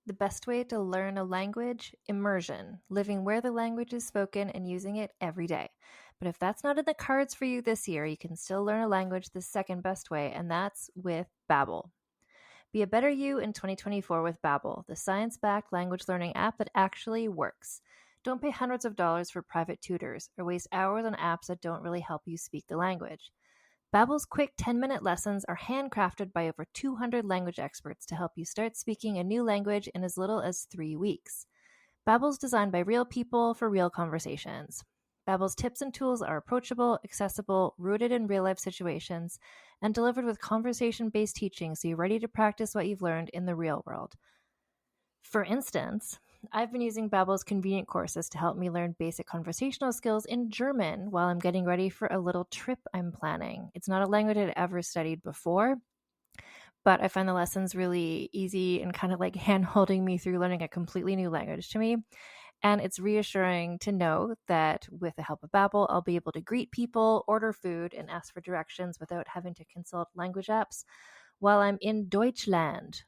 The best way to learn a language? Immersion, living where the language is spoken and using it every day. But if that's not in the cards for you this year, you can still learn a language the second best way, and that's with Babbel. Be a better you in 2024 with Babbel, the science-backed language learning app that actually works. Don't pay hundreds of dollars for private tutors or waste hours on apps that don't really help you speak the language. Babbel's quick 10-minute lessons are handcrafted by over 200 language experts to help you start speaking a new language in as little as 3 weeks. Babbel's designed by real people for real conversations. Babbel's tips and tools are approachable, accessible, rooted in real-life situations, and delivered with conversation-based teaching so you're ready to practice what you've learned in the real world. For instance, I've been using Babbel's convenient courses to help me learn basic conversational skills in German while I'm getting ready for a little trip I'm planning. It's not a language I'd ever studied before, but I find the lessons really easy and kind of like hand-holding me through learning a completely new language to me. And it's reassuring to know that with the help of Babbel, I'll be able to greet people, order food, and ask for directions without having to consult language apps while I'm in Deutschland.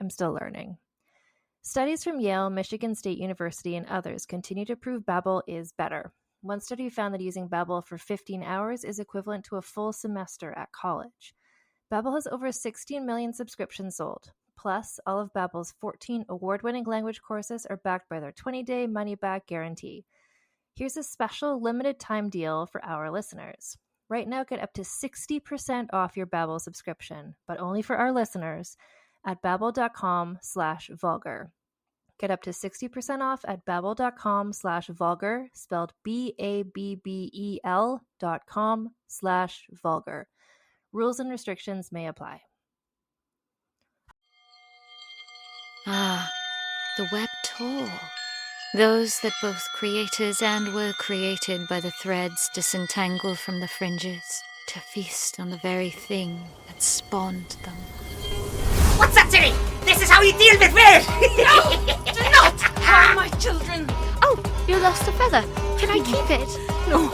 I'm still learning. Studies from Yale, Michigan State University, and others continue to prove Babbel is better. One study found that using Babbel for 15 hours is equivalent to a full semester at college. Babbel has over 16 million subscriptions sold. Plus, all of Babbel's 14 award-winning language courses are backed by their 20-day money-back guarantee. Here's a special limited-time deal for our listeners. Right now, get up to 60% off your Babbel subscription, but only for our listeners at babbel.com/vulgar. Get up to 60% off at babbel.com/vulgar, spelled BABBEL.com/vulgar. Rules and restrictions may apply. Ah, the web tour. Those that both creators and were created by the threads disentangle from the fringes to feast on the very thing that spawned them. What's up, Tilly? This is how you deal with weird! No! Do not harm my children! Oh, you lost a feather. Can I keep it? No,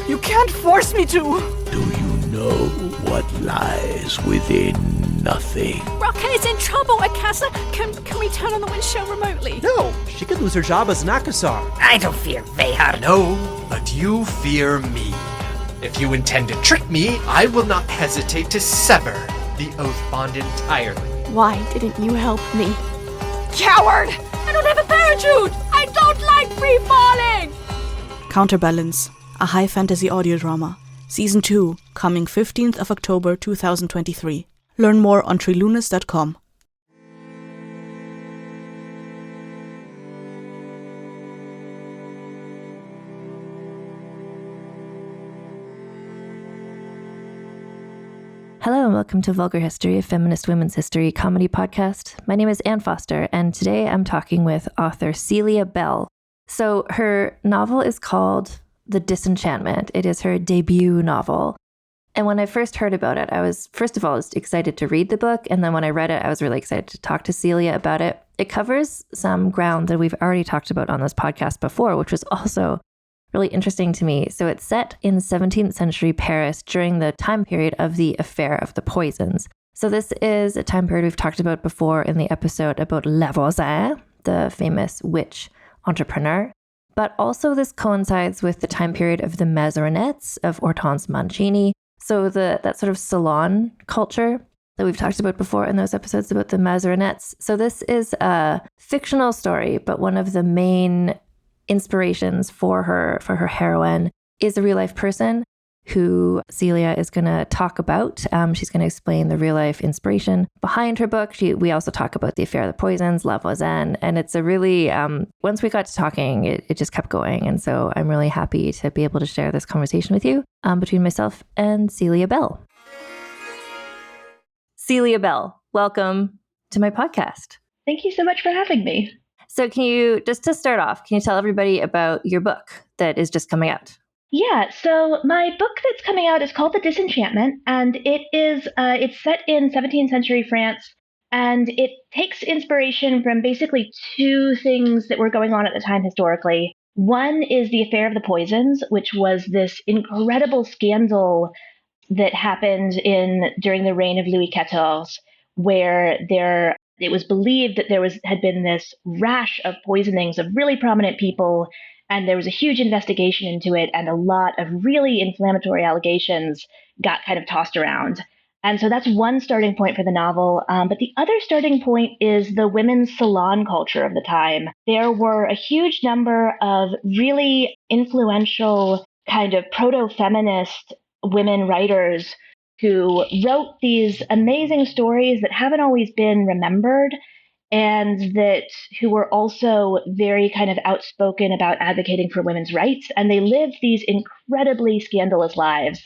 you can't force me to! Do you know what lies within nothing? Rocket's in trouble, Akasa! Can we turn on the windshield remotely? No, she could lose her job as an Akasar. I don't fear Vehar. No, but you fear me. If you intend to trick me, I will not hesitate to sever the oath bond entirely. Why didn't you help me? Coward! I don't have a parachute! I don't like free falling! Counterbalance, a high fantasy audio drama. Season 2, coming 15th of October 2023. Learn more on trilunas.com. Hello and welcome to Vulgar History, a feminist women's history comedy podcast. My name is Anne Foster, and today I'm talking with author Celia Bell. So her novel is called The Disenchantment. It is her debut novel. And when I first heard about it, I was, first of all, excited to read the book. And then when I read it, I was really excited to talk to Celia about it. It covers some ground that we've already talked about on this podcast before, which was also really interesting to me. So it's set in 17th century Paris during the time period of the affair of the Poisons. So this is a time period we've talked about before in the episode about Voisin, the famous witch entrepreneur. But also this coincides with the time period of the Mazarinets of Hortense Mancini. So that sort of salon culture that we've talked about before in those episodes about the Mazarinets. So this is a fictional story, but one of the main inspirations for her heroine is a real life person who Celia is going to talk about. She's going to explain the real life inspiration behind her book. We also talk about the affair of the Poisons, La Voisin, and it's a really, once we got to talking, it just kept going. And so I'm really happy to be able to share this conversation with you between myself and Celia Bell. Celia Bell, welcome to my podcast. Thank you so much for having me. So can you, just to start off, can you tell everybody about your book that is just coming out? Yeah, so my book that's coming out is called The Disenchantment, and it's set in 17th century France, and it takes inspiration from basically two things that were going on at the time historically. One is the affair of the Poisons, which was this incredible scandal that happened during the reign of Louis XIV, where there It was believed that had been this rash of poisonings of really prominent people, and there was a huge investigation into it, and a lot of really inflammatory allegations got kind of tossed around. And so that's one starting point for the novel. But the other starting point is the women's salon culture of the time. There were a huge number of really influential kind of proto-feminist women writers who wrote these amazing stories that haven't always been remembered, and who were also very kind of outspoken about advocating for women's rights. And they lived these incredibly scandalous lives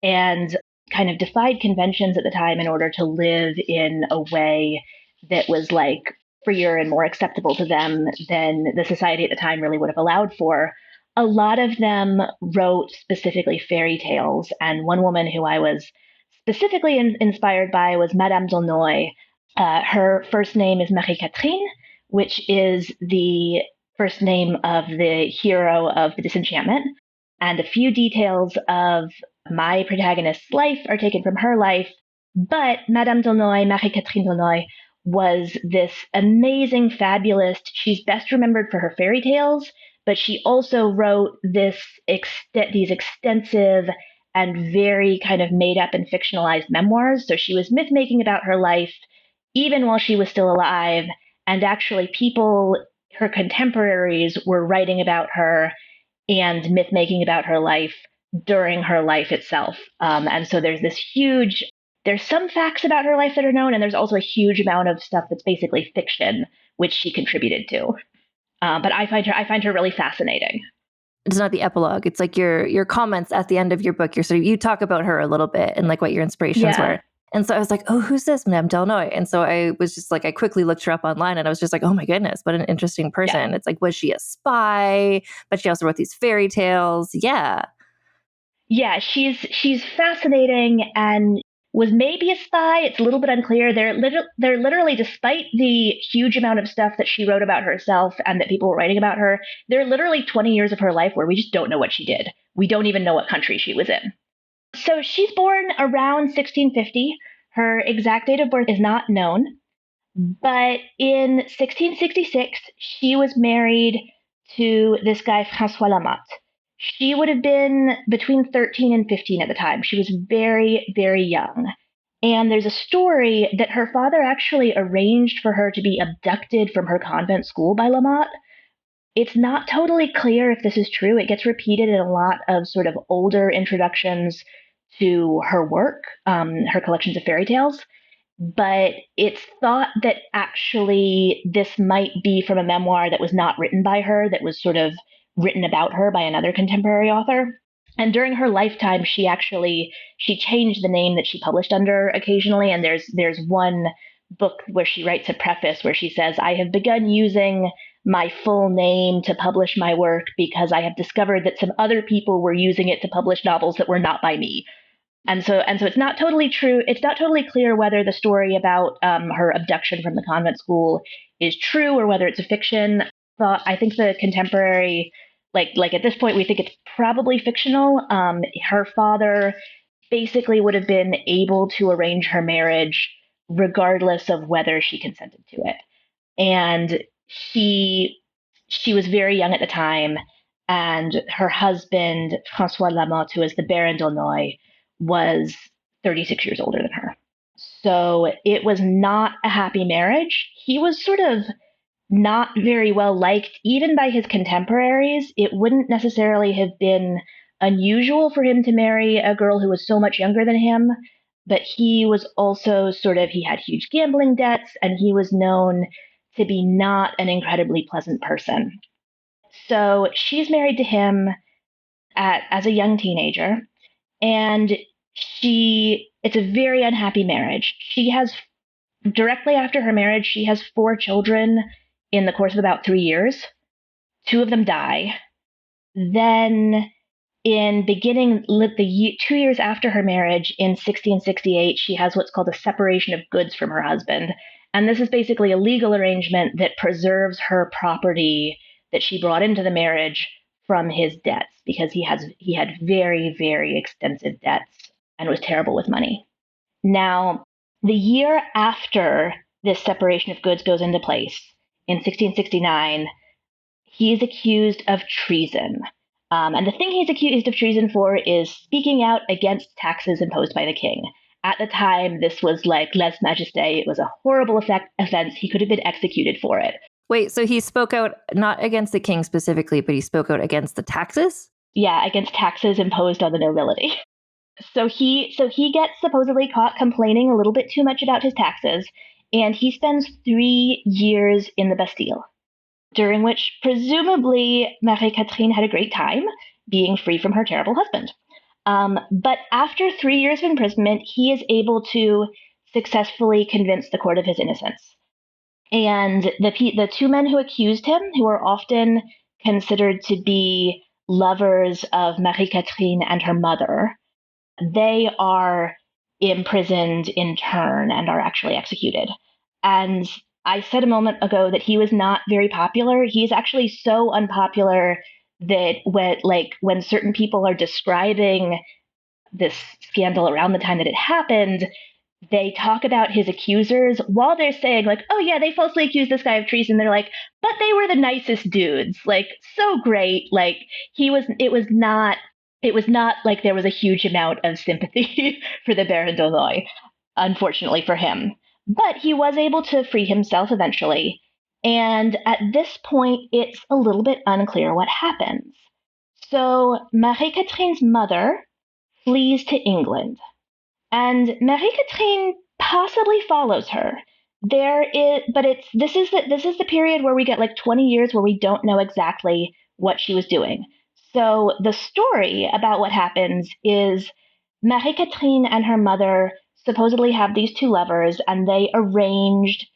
and kind of defied conventions at the time in order to live in a way that was like freer and more acceptable to them than the society at the time really would have allowed for. A lot of them wrote specifically fairy tales, and one woman who I was specifically inspired by was Madame d'Aulnoy. Her first name is Marie-Catherine, which is the first name of the hero of the Disenchantment. And a few details of my protagonist's life are taken from her life. But Madame d'Aulnoy, Marie-Catherine d'Aulnoy, was this amazing fabulist. She's best remembered for her fairy tales, but she also wrote these extensive and very kind of made up and fictionalized memoirs. So she was myth making about her life even while she was still alive. And actually people, her contemporaries, were writing about her and myth making about her life during her life itself. And so there's some facts about her life that are known, and there's also a huge amount of stuff that's basically fiction, which she contributed to. But I find her really fascinating. It's not the epilogue. It's like your comments at the end of your book. You talk about her a little bit and like what your inspirations were. And so I was like, oh, who's this Madame d'Aulnoy? And so I was just like, I quickly looked her up online and I was just like, oh my goodness, what an interesting person. Yeah. It's like, was she a spy? But she also wrote these fairy tales. Yeah. Yeah, she's fascinating and was maybe a spy. It's a little bit unclear. They're literally, despite the huge amount of stuff that she wrote about herself and that people were writing about her, there are literally 20 years of her life where we just don't know what she did. We don't even know what country she was in. So she's born around 1650. Her exact date of birth is not known. But in 1666, she was married to this guy, François Lamotte. She would have been between 13 and 15 at the time. She was very, very young. And there's a story that her father actually arranged for her to be abducted from her convent school by Lamotte. It's not totally clear if this is true. It gets repeated in a lot of sort of older introductions to her work, her collections of fairy tales. But it's thought that actually this might be from a memoir that was not written by her, that was sort of written about her by another contemporary author. And during her lifetime, she changed the name that she published under occasionally. And there's one book where she writes a preface where she says, I have begun using my full name to publish my work because I have discovered that some other people were using it to publish novels that were not by me. And so it's not totally true. It's not totally clear whether the story about her abduction from the convent school is true or whether it's a fiction. But I think the contemporary, like at this point, we think it's probably fictional. Her father basically would have been able to arrange her marriage regardless of whether she consented to it. And she was very young at the time, and her husband, François Lamotte, who is the Baron d'Aulnoy, was 36 years older than her. So it was not a happy marriage. He was sort of not very well liked, even by his contemporaries. It wouldn't necessarily have been unusual for him to marry a girl who was so much younger than him, but he was also he had huge gambling debts, and he was known to be not an incredibly pleasant person. So she's married to him as a young teenager, and it's a very unhappy marriage. Directly after her marriage, she has 4 children in the course of about 3 years. 2 of them die. Then the 2 years after her marriage, in 1668, she has what's called a separation of goods from her husband. And this is basically a legal arrangement that preserves her property that she brought into the marriage from his debts, because he had very, very extensive debts and was terrible with money. Now, the year after this separation of goods goes into place in 1669, he is accused of treason. And the thing he's accused of treason for is speaking out against taxes imposed by the king. At the time, this was like lèse majesté. It was a horrible offense. He could have been executed for it. Wait, so he spoke out not against the king specifically, but he spoke out against the taxes? Yeah, against taxes imposed on the nobility. So he gets supposedly caught complaining a little bit too much about his taxes, and he spends 3 years in the Bastille, during which presumably Marie-Catherine had a great time being free from her terrible husband. But after 3 years of imprisonment, he is able to successfully convince the court of his innocence. And the two men who accused him, who are often considered to be lovers of Marie-Catherine and her mother, they are imprisoned in turn and are actually executed. And I said a moment ago that he was not very popular. He's actually so unpopular that when certain people are describing this scandal around the time that it happened, they talk about his accusers while they're saying, like, oh yeah, they falsely accused this guy of treason. They're like, but they were the nicest dudes, like, so great. Like, it was not like there was a huge amount of sympathy for the Baron d'Aulnoy, unfortunately for him. But he was able to free himself eventually. And at this point, it's a little bit unclear what happens. So Marie-Catherine's mother flees to England, and Marie-Catherine possibly follows her. This is the period where we get like 20 years where we don't know exactly what she was doing. So the story about what happens is Marie-Catherine and her mother supposedly have these two lovers, and they arranged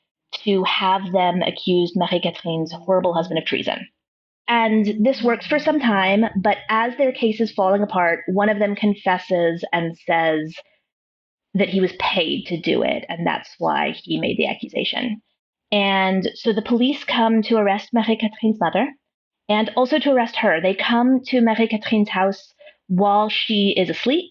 to have them accuse Marie-Catherine's horrible husband of treason. And this works for some time, but as their case is falling apart, one of them confesses and says that he was paid to do it, and that's why he made the accusation. And so the police come to arrest Marie-Catherine's mother, and also to arrest her. They come to Marie-Catherine's house while she is asleep,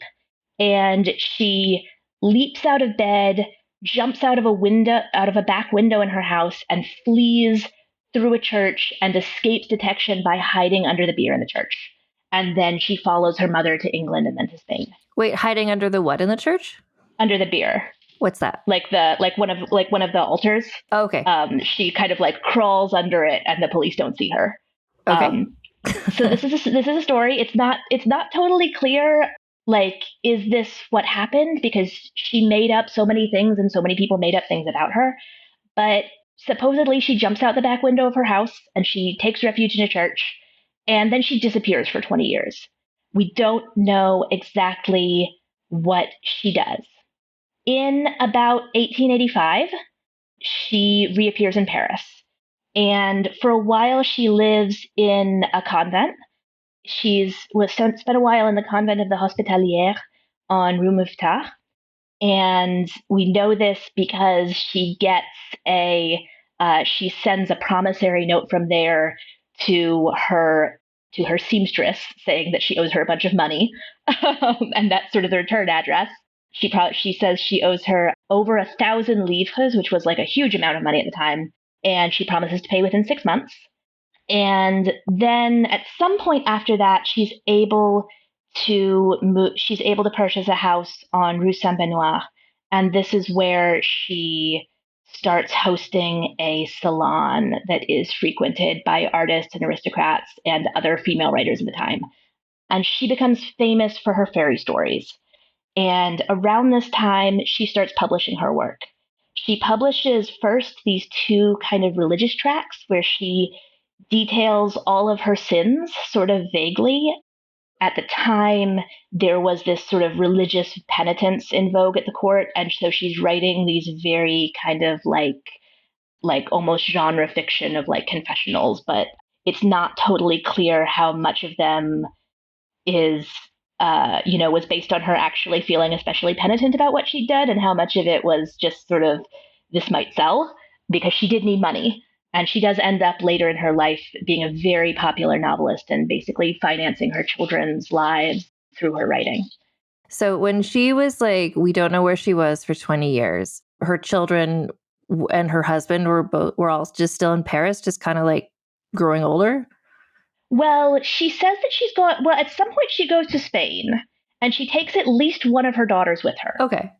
and she leaps out of bed, jumps out of a back window in her house, and flees through a church and escapes detection by hiding under the bier in the church. And then she follows her mother to England and then to Spain. Wait, hiding under the what in the church? Under the bier. What's that? Like one of the altars. Oh, okay. She kind of like crawls under it, and the police don't see her. Okay. So this is a story. It's not totally clear. Like, is this what happened? Because she made up so many things, and so many people made up things about her. But supposedly, she jumps out the back window of her house, and she takes refuge in a church, and then she disappears for 20 years. We don't know exactly what she does. In about 1885, she reappears in Paris. And for a while, she lives in a convent. She's spent a while in the convent of the Hospitalière on Rue Mouffetard. And we know this because she sends a promissory note from there to her seamstress saying that she owes her a bunch of money. And that's sort of the return address. She says she owes her over 1,000 livres, which was like a huge amount of money at the time. And she promises to pay within 6 months. And then at some point after that, she's able to purchase a house on Rue Saint-Benoît. And this is where she starts hosting a salon that is frequented by artists and aristocrats and other female writers of the time. And she becomes famous for her fairy stories. And around this time, she starts publishing her work. She publishes first these 2 kind of religious tracts where she details all of her sins sort of vaguely. At the time, there was this sort of religious penitence in vogue at the court, and so she's writing these very kind of like almost genre fiction of like confessionals, but it's not totally clear how much of them is was based on her actually feeling especially penitent about what she'd done, and how much of it was just sort of, this might sell, because she did need money. And she does end up later in her life being a very popular novelist and basically financing her children's lives through her writing. So when she was like, we don't know where she was for 20 years, her children and her husband were all just still in Paris, just kind of like growing older? Well, she says that she's gone. Well, at some point she goes to Spain, and she takes at least one of her daughters with her. Okay.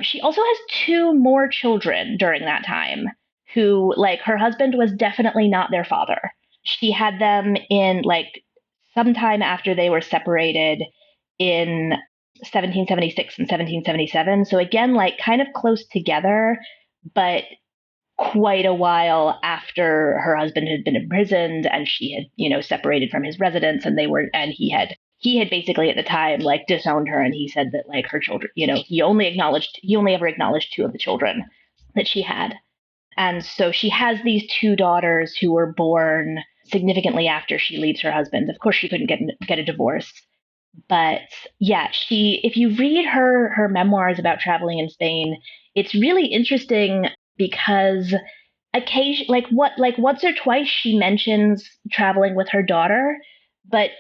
She also has 2 more children during that time who, like, her husband was definitely not their father. She had them in, like, sometime after they were separated in 1776 and 1777. So again, like, kind of close together, but quite a while after her husband had been imprisoned and she had, separated from his residence, and he had basically at the time like disowned her, and he said that like her children, he only ever acknowledged 2 of the children that she had. And so she has these 2 daughters who were born significantly after she leaves her husband. Of course, she couldn't get a divorce. But yeah, if you read her memoirs about traveling in Spain, it's really interesting because once or twice she mentions traveling with her daughter, but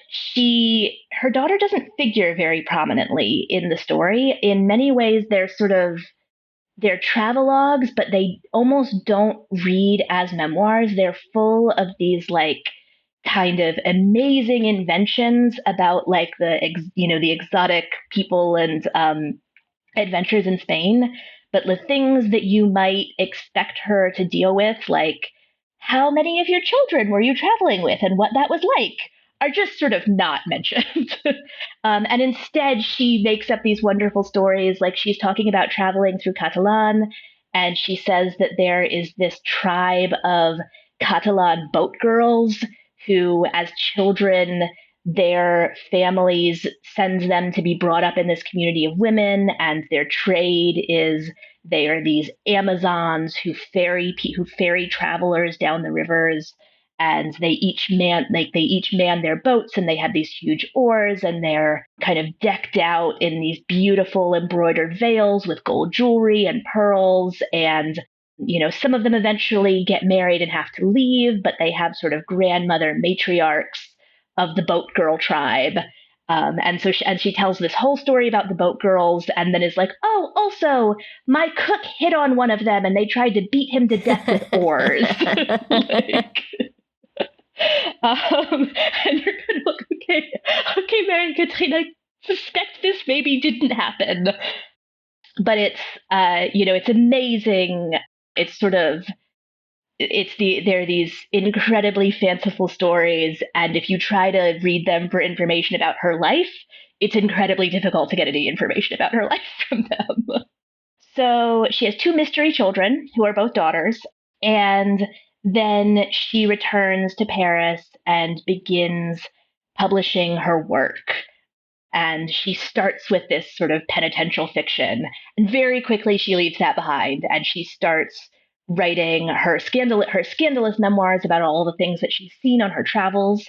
her daughter doesn't figure very prominently in the story. In many ways, they're travelogues, but they almost don't read as memoirs. They're full of these like kind of amazing inventions about like the exotic people and adventures in Spain, but the things that you might expect her to deal with, like how many of your children were you traveling with and what that was like, are just sort of not mentioned. And instead, she makes up these wonderful stories. Like she's talking about traveling through Catalan, and she says that there is this tribe of Catalan boat girls who, as children, their families sends them to be brought up in this community of women, and their trade is they are these Amazons who ferry travelers down the rivers, and they each man their boats, and they have these huge oars, and they're kind of decked out in these beautiful embroidered veils with gold jewelry and pearls. And some of them eventually get married and have to leave, but they have sort of grandmother matriarchs of the boat girl tribe. And she tells this whole story about the boat girls, and then is like, oh, also, my cook hit on one of them and they tried to beat him to death with oars. And you're kind of like, okay, Mary and Katrina, I suspect this maybe didn't happen. But it's amazing. It's sort of, there are these incredibly fanciful stories, and if you try to read them for information about her life, it's incredibly difficult to get any information about her life from them. So she has 2 mystery children who are both daughters, and then she returns to Paris and begins publishing her work. And she starts with this sort of penitential fiction, and very quickly she leaves that behind, and she starts writing her scandalous memoirs about all the things that she's seen on her travels.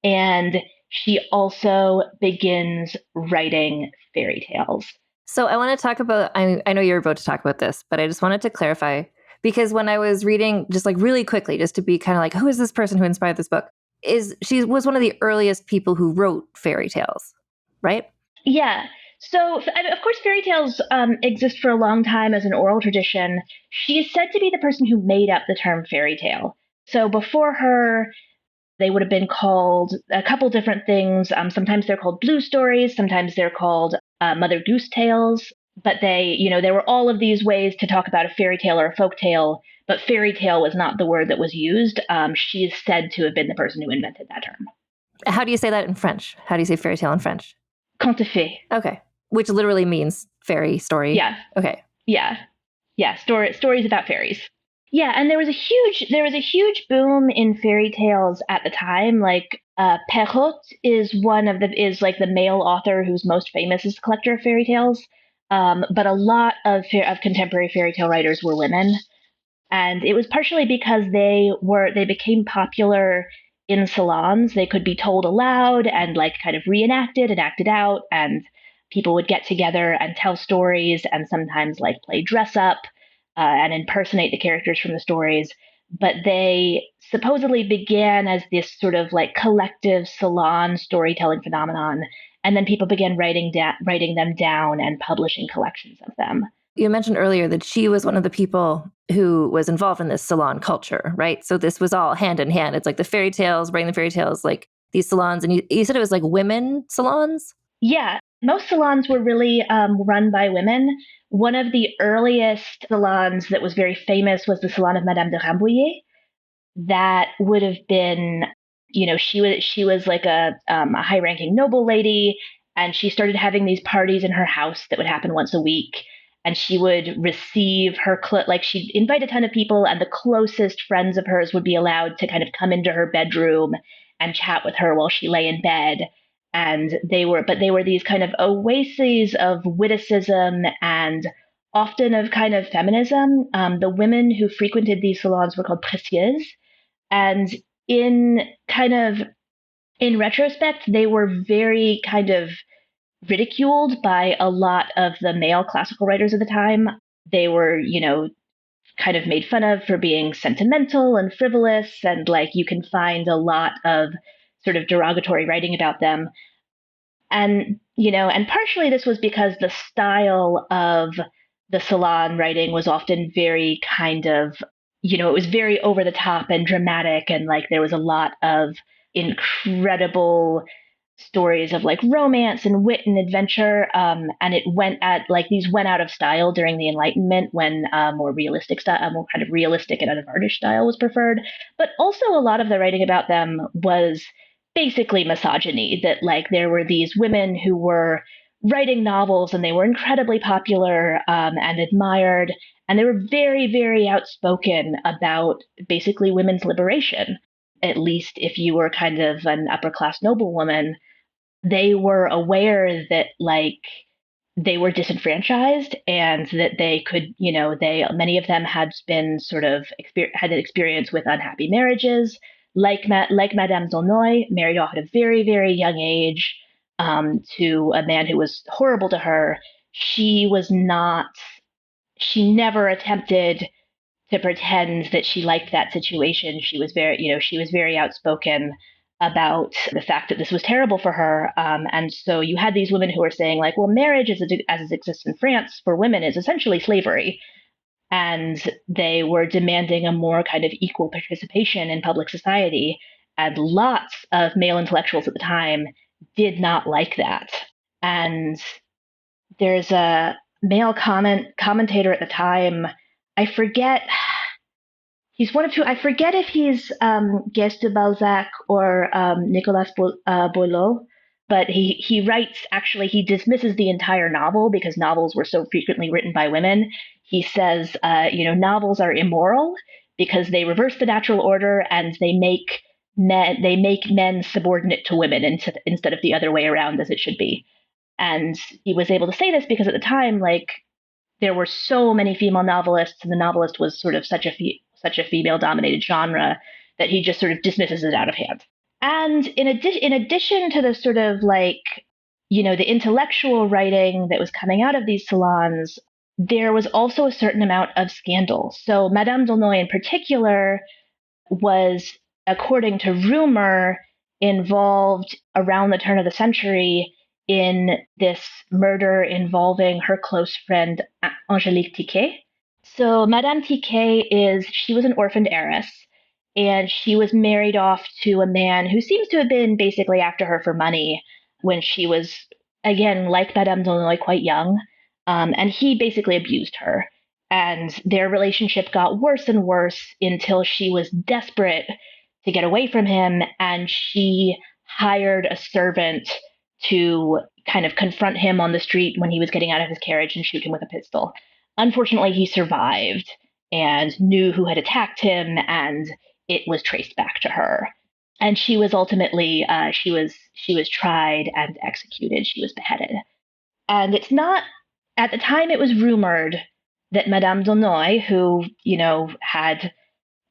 And she also begins writing fairy tales. So I want to talk about, I know you're about to talk about this, but I just wanted to clarify, because when I was reading, just like really quickly, just to be kind of like, who is this person who inspired this book? She was one of the earliest people who wrote fairy tales, right? Yeah. So, of course, fairy tales exist for a long time as an oral tradition. She is said to be the person who made up the term fairy tale. So before her, they would have been called a couple different things. Sometimes they're called blue stories. Sometimes they're called Mother Goose tales. But there were all of these ways to talk about a fairy tale or a folk tale. But fairy tale was not the word that was used. She is said to have been the person who invented that term. How do you say that in French? How do you say fairy tale in French? Conte fait. Okay. Which literally means fairy story. Yeah. Okay. Yeah. Stories about fairies. Yeah, and there was a huge boom in fairy tales at the time. Like Perrault is like the male author who's most famous as a collector of fairy tales. But a lot of contemporary fairy tale writers were women, and it was partially because they became popular in salons. They could be told aloud and like kind of reenacted and acted out, and people would get together and tell stories and sometimes like play dress up and impersonate the characters from the stories. But they supposedly began as this sort of like collective salon storytelling phenomenon. And then people began writing them down and publishing collections of them. You mentioned earlier that she was one of the people who was involved in this salon culture, right? So this was all hand in hand. It's like the fairy tales, writing the fairy tales, like these salons. And you said it was like women salons? Yeah, most salons were really run by women. One of the earliest salons that was very famous was the Salon of Madame de Rambouillet. That would have been, she was like a high ranking noble lady, and she started having these parties in her house that would happen once a week. And she would receive like she'd invite a ton of people, and the closest friends of hers would be allowed to kind of come into her bedroom and chat with her while she lay in bed. And they were these kind of oases of witticism and often of kind of feminism. The women who frequented these salons were called précieuses, and in kind of in retrospect, they were very kind of ridiculed by a lot of the male classical writers of the time. They were, kind of made fun of for being sentimental and frivolous, and like you can find a lot of sort of derogatory writing about them. And, and partially this was because the style of the salon writing was often very kind of, it was very over the top and dramatic. And like there was a lot of incredible stories of like romance and wit and adventure. And these went out of style during the Enlightenment when more realistic style, more kind of realistic and unvarnished style was preferred. But also a lot of the writing about them was basically misogyny, that like there were these women who were writing novels and they were incredibly popular and admired. And they were very, very outspoken about basically women's liberation. At least if you were kind of an upper class noblewoman, they were aware that like they were disenfranchised and that they could, many of them had been sort of had an experience with unhappy marriages, like Madame d'Aulnoy, married off at a very, very young age to a man who was horrible to her. She never attempted to pretend that she liked that situation. She was very outspoken about the fact that this was terrible for her. And so you had these women who were saying like, well, marriage as it exists in France for women is essentially slavery. And they were demanding a more kind of equal participation in public society. And lots of male intellectuals at the time did not like that. And there's a male commentator at the time. I forget. He's one of two. I forget if he's Geste de Balzac or Nicolas Boileau, but he writes, actually, he dismisses the entire novel because novels were so frequently written by women. He says, novels are immoral because they reverse the natural order and they make men subordinate to women instead of the other way around as it should be. And he was able to say this because at the time, like, there were so many female novelists, and the novelist was sort of such a female-dominated genre that he just sort of dismisses it out of hand. And in addition to the sort of like, the intellectual writing that was coming out of these salons, there was also a certain amount of scandal. So Madame d'Aulnoy in particular was, according to rumor, involved around the turn of the century in this murder involving her close friend Angélique Tiquet. So Madame Tiquet she was an orphaned heiress, and she was married off to a man who seems to have been basically after her for money when she was, again, like Madame d'Aulnoy, quite young. And he basically abused her. And their relationship got worse and worse until she was desperate to get away from him, and she hired a servant to kind of confront him on the street when he was getting out of his carriage and shoot him with a pistol. Unfortunately, he survived and knew who had attacked him, and it was traced back to her. And she was ultimately, she was tried and executed. She was beheaded. And it's not, at the time it was rumored that Madame d'Aulnoy, who, had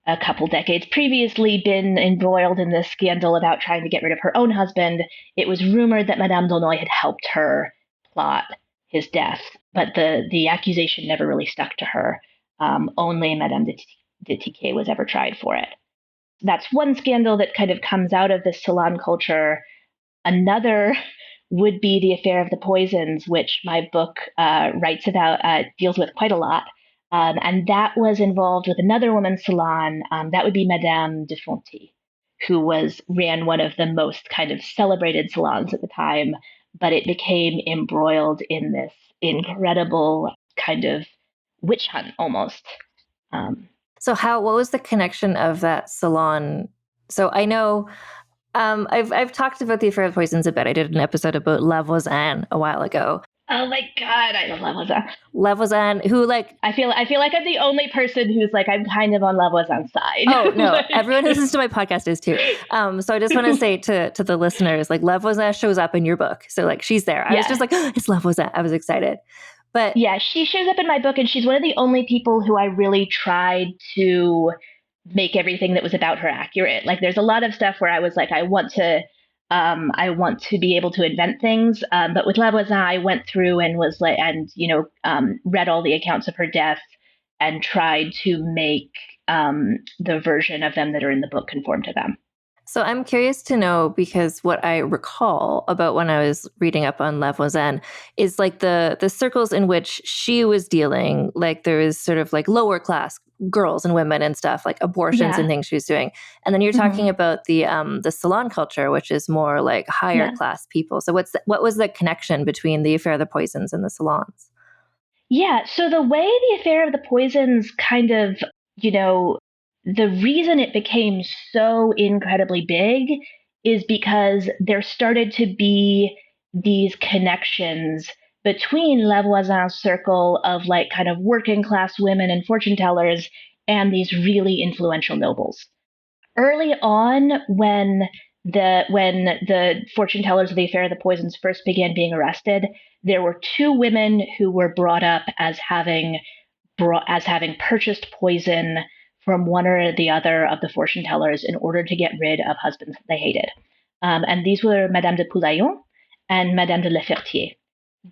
a couple decades previously been embroiled in this scandal about trying to get rid of her own husband, it was rumored that Madame d'Aulnoy had helped her plot his death, but the accusation never really stuck to her. Only Madame de Tiquet was ever tried for it. That's one scandal that kind of comes out of this salon culture. Another would be the affair of the Poisons, which my book writes about, deals with quite a lot. And that was involved with another woman's salon. That would be Madame de Fonty, who ran one of the most kind of celebrated salons at the time, but it became embroiled in this incredible kind of witch hunt almost. So what was the connection of that salon? So I know I've talked about the affair of the Poisons a bit. I did an episode about La Voisin a while ago. Oh my God, I love La Voisin. La Voisin, who like I feel like I'm the only person who's like, I'm kind of on La Voisin's side. Oh no, everyone who listens to my podcast is too. So I just want to say to the listeners, like La Voisin shows up in your book, so like she's there. I was just like, oh, it's La Voisin. I was excited. But yeah, she shows up in my book, and she's one of the only people who I really tried to make everything that was about her accurate. Like, there's a lot of stuff where I was like, I want to be able to invent things. But with La Voisin, I went through and was like, read all the accounts of her death and tried to make the version of them that are in the book conform to them. So I'm curious to know, because what I recall about when I was reading up on La Voisin is like the circles in which she was dealing, like there was sort of like lower class girls and women and stuff, like abortions and things she was doing. And then you're talking about the salon culture, which is more like higher class people. So what was the connection between the affair of the Poisons and the salons? Yeah, so the way the affair of the Poisons kind of, the reason it became so incredibly big is because there started to be these connections between La Voisin's circle of like kind of working class women and fortune tellers and these really influential nobles. Early on, when the fortune tellers of the affair of the Poisons first began being arrested, there were two women who were brought up as having purchased poison from one or the other of the fortune tellers in order to get rid of husbands they hated. And these were Madame de Poulaillon and Madame de La Fertier.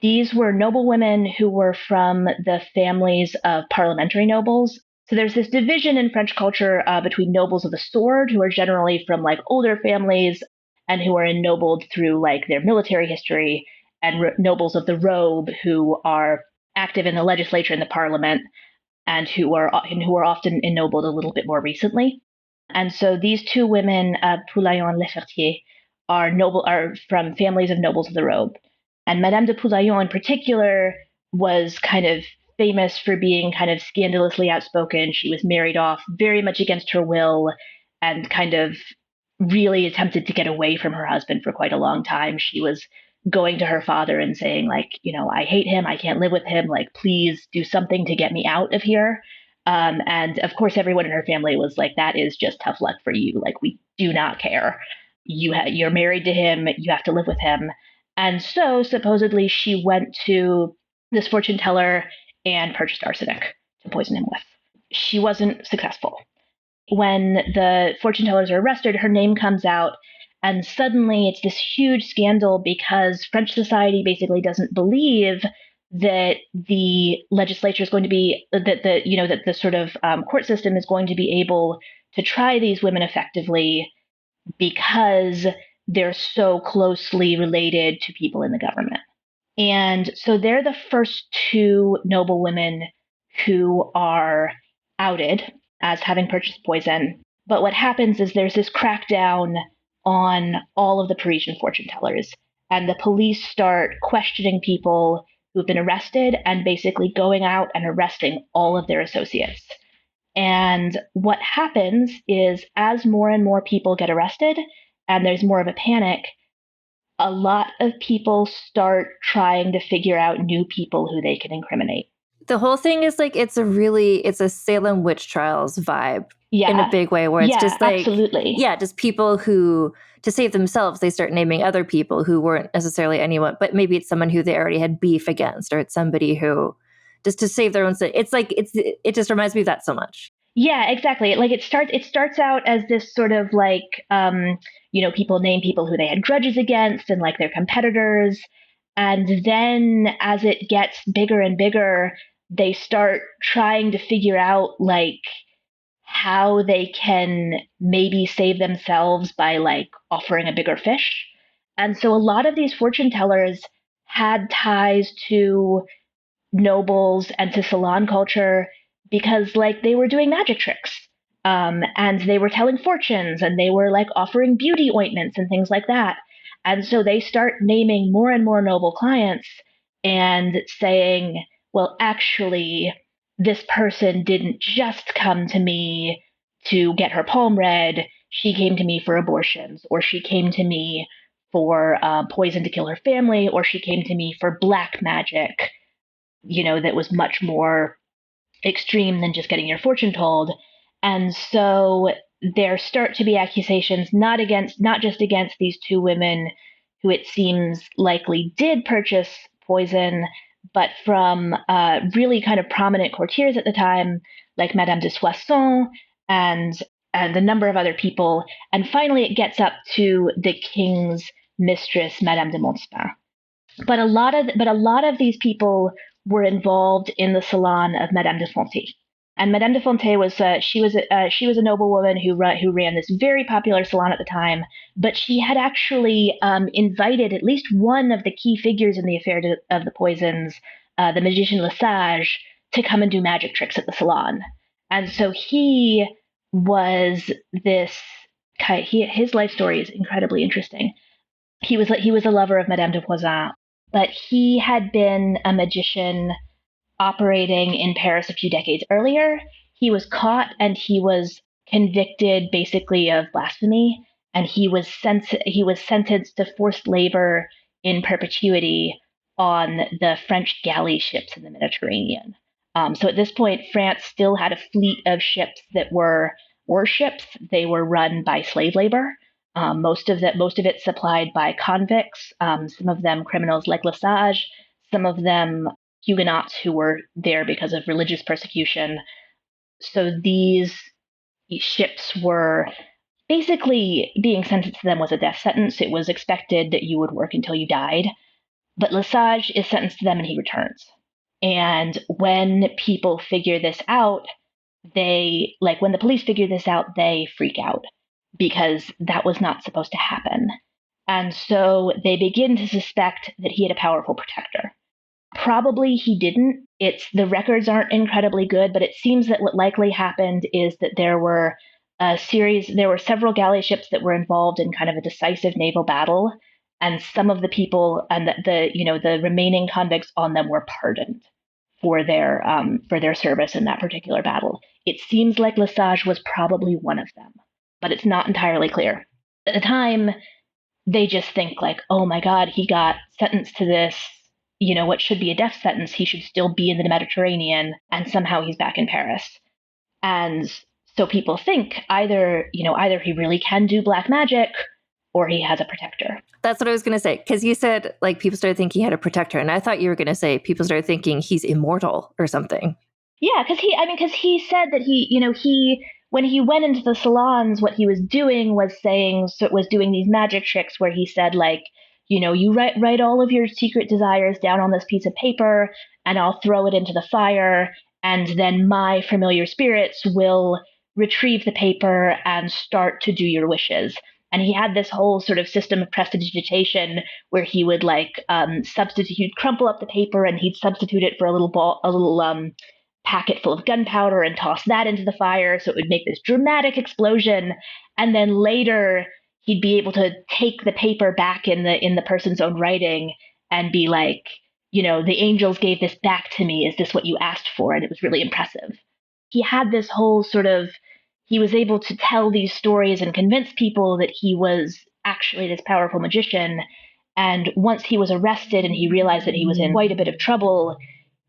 These were noblewomen who were from the families of parliamentary nobles. So there's this division in French culture between nobles of the sword, who are generally from like older families and who are ennobled through like their military history, and nobles of the robe, who are active in the legislature and the parliament, and who are often ennobled a little bit more recently. And so these two women, Poulaillon and Le Fertier, are from families of nobles of the robe. And Madame de Poulaillon in particular was kind of famous for being kind of scandalously outspoken. She was married off very much against her will and kind of really attempted to get away from her husband for quite a long time. She was going to her father and saying, like, I hate him. I can't live with him. Like, please do something to get me out of here. And of course, everyone in her family was like, that is just tough luck for you. Like, we do not care. You're married to him. You have to live with him. And so supposedly she went to this fortune teller and purchased arsenic to poison him with. She wasn't successful. When the fortune tellers are arrested, her name comes out. And suddenly it's this huge scandal because French society basically doesn't believe that the legislature is going to be, that the sort of court system is going to be able to try these women effectively because they're so closely related to people in the government. And so they're the first two noblewomen who are outed as having purchased poison. But what happens is there's this crackdown on all of the Parisian fortune tellers, and the police start questioning people who've been arrested and basically going out and arresting all of their associates. And what happens is, as more and more people get arrested and there's more of a panic, a lot of people start trying to figure out new people who they can incriminate. The whole thing is like, it's a Salem witch trials vibe in a big way, where it's just like, absolutely. Yeah, just people who, to save themselves, they start naming other people who weren't necessarily anyone, but maybe it's someone who they already had beef against, or it's somebody who, just to save their own. It's like, it just reminds me of that so much. Yeah, exactly. Like it starts out as this sort of like, people name people who they had grudges against and like their competitors. And then as it gets bigger and bigger, they start trying to figure out like how they can maybe save themselves by like offering a bigger fish. And so a lot of these fortune tellers had ties to nobles and to salon culture because like they were doing magic tricks. And they were telling fortunes and they were like offering beauty ointments and things like that. And so they start naming more and more noble clients and saying, well, actually, this person didn't just come to me to get her palm read. She came to me for abortions, or she came to me for poison to kill her family, or she came to me for black magic, that was much more extreme than just getting your fortune told. And so there start to be accusations not just against these two women who it seems likely did purchase poison, but from really kind of prominent courtiers at the time, like Madame de Soissons and a number of other people. And finally, it gets up to the king's mistress, Madame de Montespan. But a lot of these people were involved in the salon of Madame de Fonte. And Madame de Fonte was she was a noblewoman who ran this very popular salon at the time. But she had actually invited at least one of the key figures in the affair of the poisons, the magician Lesage, to come and do magic tricks at the salon. And so he was this. His life story is incredibly interesting. He was a lover of Madame de Voisin, but he had been a magician operating in Paris a few decades earlier. He was caught and he was convicted basically of blasphemy, and he was sentenced to forced labor in perpetuity on the French galley ships in the Mediterranean. So at this point, France still had a fleet of ships that were warships. They were run by slave labor. Most of it supplied by convicts, some of them criminals like Lesage, some of them Huguenots who were there because of religious persecution. So these ships were basically being sentenced to them was a death sentence. It was expected that you would work until you died. But Lesage is sentenced to them and he returns. And when people figure this out, when the police figure this out, they freak out because that was not supposed to happen. And so they begin to suspect that he had a powerful protector. Probably he didn't. The records aren't incredibly good, but it seems that what likely happened is that there were several galley ships that were involved in kind of a decisive naval battle, and some of the people and the remaining convicts on them were pardoned for their service in that particular battle. It seems like Lesage was probably one of them, but it's not entirely clear. At the time, they just think like, oh my God, he got sentenced to this, what should be a death sentence. He should still be in the Mediterranean, and somehow he's back in Paris. And so people think either he really can do black magic or he has a protector. That's what I was going to say, because you said like people started thinking he had a protector, and I thought you were going to say people started thinking he's immortal or something. Yeah, because he said that when he went into the salons, what he was doing was doing these magic tricks where he said like, you write all of your secret desires down on this piece of paper, and I'll throw it into the fire, and then my familiar spirits will retrieve the paper and start to do your wishes. And he had this whole sort of system of prestidigitation where he would he'd crumple up the paper and he'd substitute it for a little packet full of gunpowder and toss that into the fire so it would make this dramatic explosion. And then later he'd be able to take the paper back in the person's own writing and be like, the angels gave this back to me. Is this what you asked for? And it was really impressive. He had this whole he was able to tell these stories and convince people that he was actually this powerful magician. And once he was arrested and he realized that he was in quite a bit of trouble,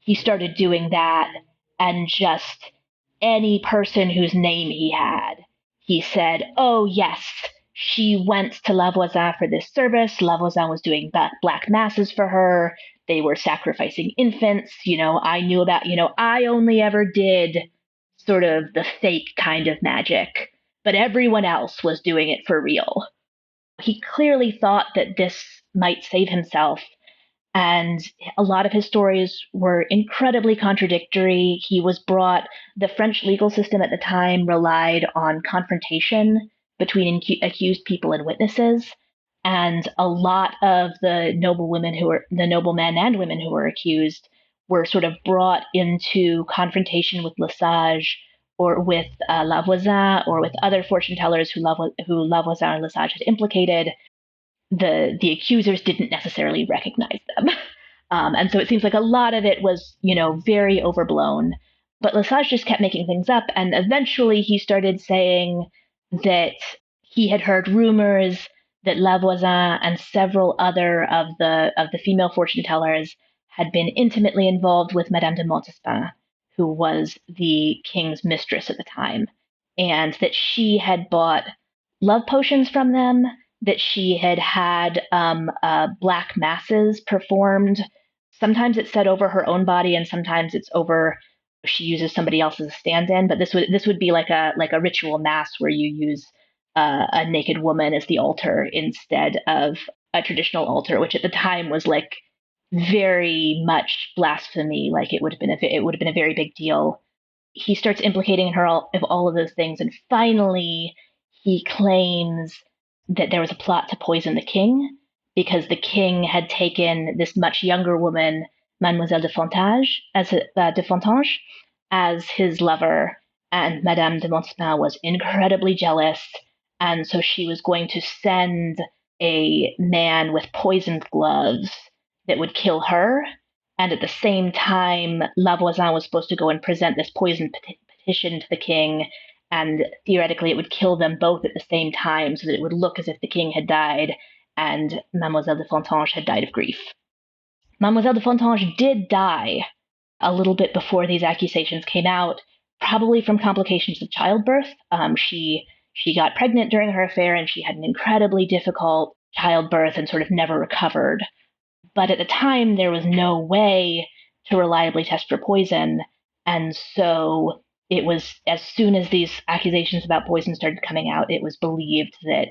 he started doing that. And just any person whose name he had, he said, oh, yes, she went to La Voisin for this service. La Voisin was doing black masses for her. They were sacrificing infants. I knew about, I only ever did sort of the fake kind of magic, but everyone else was doing it for real. He clearly thought that this might save himself. And a lot of his stories were incredibly contradictory. The French legal system at the time relied on confrontation between accused people and witnesses. And a lot of the noblemen and women who were accused were sort of brought into confrontation with Lesage or with La Voisin or with other fortune tellers who La Voisin and Lesage had implicated. The accusers didn't necessarily recognize them. And so it seems like a lot of it was, very overblown. But Lesage just kept making things up. And eventually he started saying that he had heard rumors that La Voisin and several other of the female fortune tellers had been intimately involved with Madame de Montespan, who was the king's mistress at the time, and that she had bought love potions from them, that she had black masses performed. Sometimes it's said over her own body, and sometimes it's over she uses somebody else as a stand-in. But this would be like a ritual mass where you use a naked woman as the altar instead of a traditional altar, which at the time was like very much blasphemy. Like it would have been a very big deal. He starts implicating her of all of those things, and finally he claims that there was a plot to poison the king because the king had taken this much younger woman, Mademoiselle de Fontanges, as his lover, and Madame de Montespan was incredibly jealous, and so she was going to send a man with poisoned gloves that would kill her. And at the same time, La Voisin was supposed to go and present this poison petition to the king, and theoretically it would kill them both at the same time so that it would look as if the king had died and Mademoiselle de Fontanges had died of grief. Mademoiselle de Fontanges did die a little bit before these accusations came out, probably from complications of childbirth. She got pregnant during her affair, and she had an incredibly difficult childbirth and sort of never recovered. But at the time, there was no way to reliably test for poison. And so it was, as soon as these accusations about poison started coming out, it was believed that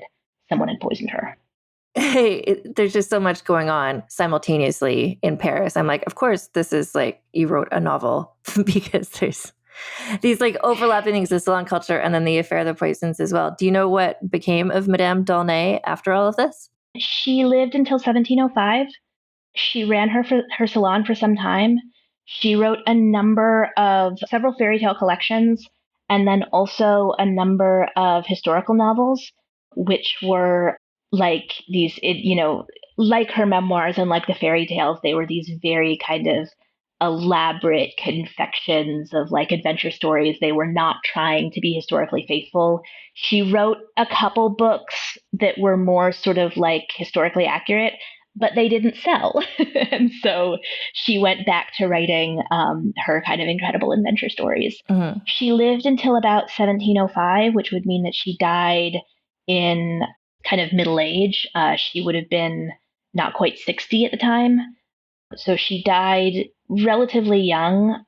someone had poisoned her. Hey, there's just so much going on simultaneously in Paris. I'm like, of course, this is like you wrote a novel because there's these like overlapping things, the salon culture and then the affair of the poisons as well. Do you know what became of Madame d'Aulnay after all of this? She lived until 1705. She ran her salon for some time. She wrote several fairy tale collections, and then also a number of historical novels, which were like these, like her memoirs and like the fairy tales, they were these very kind of elaborate confections of like adventure stories. They were not trying to be historically faithful. She wrote a couple books that were more sort of like historically accurate, but they didn't sell. And so she went back to writing her kind of incredible adventure stories. Mm-hmm. She lived until about 1705, which would mean that she died in kind of middle age. She would have been not quite 60 at the time. So she died relatively young,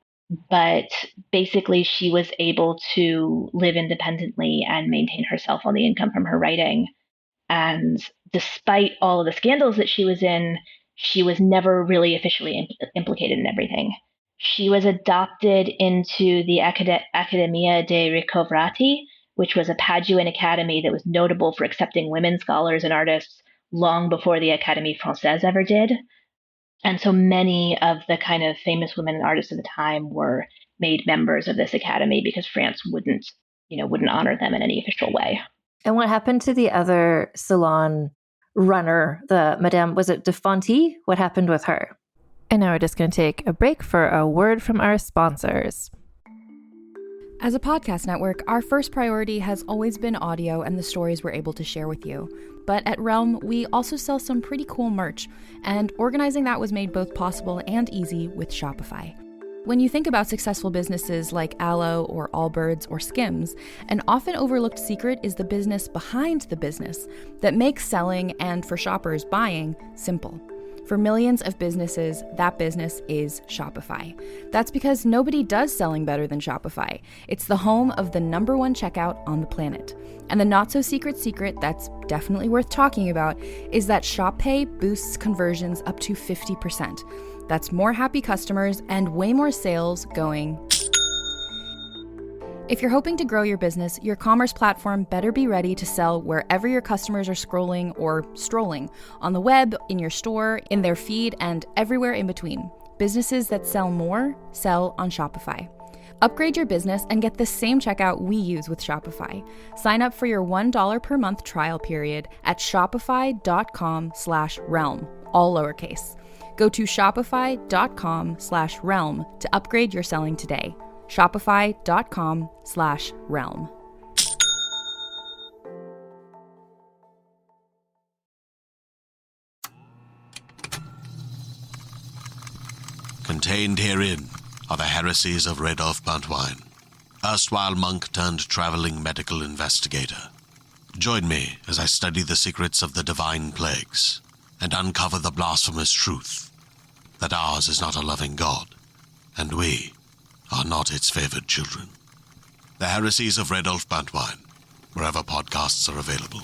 but basically she was able to live independently and maintain herself on the income from her writing. And despite all of the scandals that she was in, she was never really officially implicated in everything. She was adopted into the Accademia dei Ricoverati, which was a Paduan academy that was notable for accepting women scholars and artists long before the Académie Française ever did. And so many of the kind of famous women and artists of the time were made members of this academy because France wouldn't honor them in any official way. And what happened to the other salon runner, the Madame, was it de Fonty? What happened with her? And now we're just going to take a break for a word from our sponsors. As a podcast network, our first priority has always been audio and the stories we're able to share with you. But at Realm, we also sell some pretty cool merch, and organizing that was made both possible and easy with Shopify. When you think about successful businesses like Aloe or Allbirds or Skims, an often overlooked secret is the business behind the business that makes selling and, for shoppers, buying simple. For millions of businesses, that business is Shopify. That's because nobody does selling better than Shopify. It's the home of the #1 checkout on the planet. And the not-so-secret secret that's definitely worth talking about is that Shop Pay boosts conversions up to 50%. That's more happy customers and way more sales going. If you're hoping to grow your business, your commerce platform better be ready to sell wherever your customers are scrolling or strolling, on the web, in your store, in their feed, and everywhere in between. Businesses that sell more sell on Shopify. Upgrade your business and get the same checkout we use with Shopify. Sign up for your $1 per month trial period at shopify.com/realm, all lowercase. Go to shopify.com/realm to upgrade your selling today. Shopify.com/realm. Contained herein are the heresies of Radolf Buntwine, erstwhile monk turned traveling medical investigator. Join me as I study the secrets of the divine plagues and uncover the blasphemous truth that ours is not a loving God, and we are not its favored children. The heresies of Radolf Buntwine, wherever podcasts are available.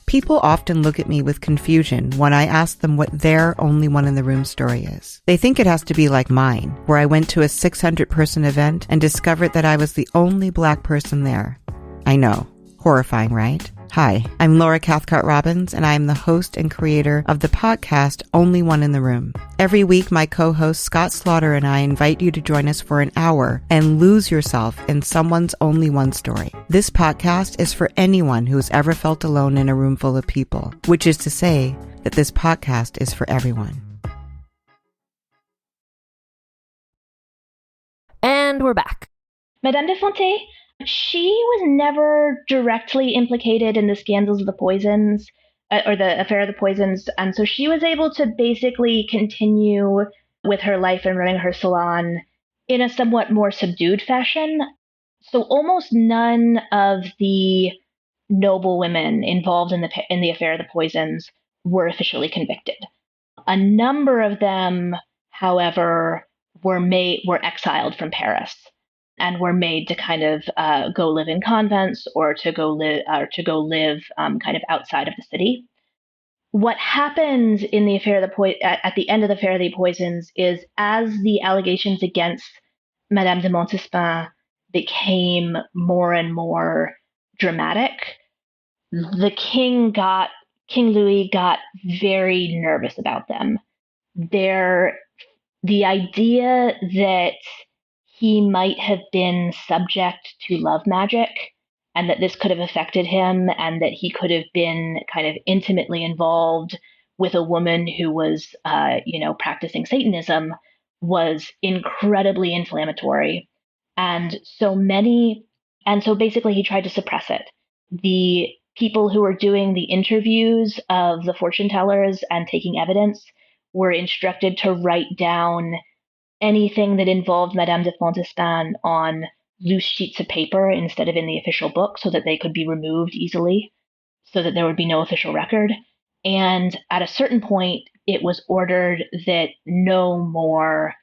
People often look at me with confusion when I ask them what their only one in the room story is. They think it has to be like mine, where I went to a 600-person event and discovered that I was the only Black person there. I know. Horrifying, right? Hi, I'm Laura Cathcart-Robbins, and I am the host and creator of the podcast Only One in the Room. Every week, my co-host Scott Slaughter and I invite you to join us for an hour and lose yourself in someone's only one story. This podcast is for anyone who's ever felt alone in a room full of people, which is to say that this podcast is for everyone. And we're back. Madame de Fonte, she was never directly implicated in the scandals of the Poisons, or the affair of the Poisons, and so she was able to basically continue with her life and running her salon in a somewhat more subdued fashion. So almost none of the noblewomen involved in the affair of the Poisons were officially convicted. A number of them, however, were exiled from Paris and were made to kind of go live in convents or to go live kind of outside of the city. What happens in the affair of at the end of the affair of the Poisons is, as the allegations against Madame de Montespan became more and more dramatic, King Louis got very nervous about them. The idea that he might have been subject to love magic and that this could have affected him and that he could have been kind of intimately involved with a woman who was, practicing Satanism was incredibly inflammatory. And so basically he tried to suppress it. The people who were doing the interviews of the fortune tellers and taking evidence were instructed to write down anything that involved Madame de Montespan on loose sheets of paper instead of in the official book, so that they could be removed easily, so that there would be no official record. And at a certain point, it was ordered that no more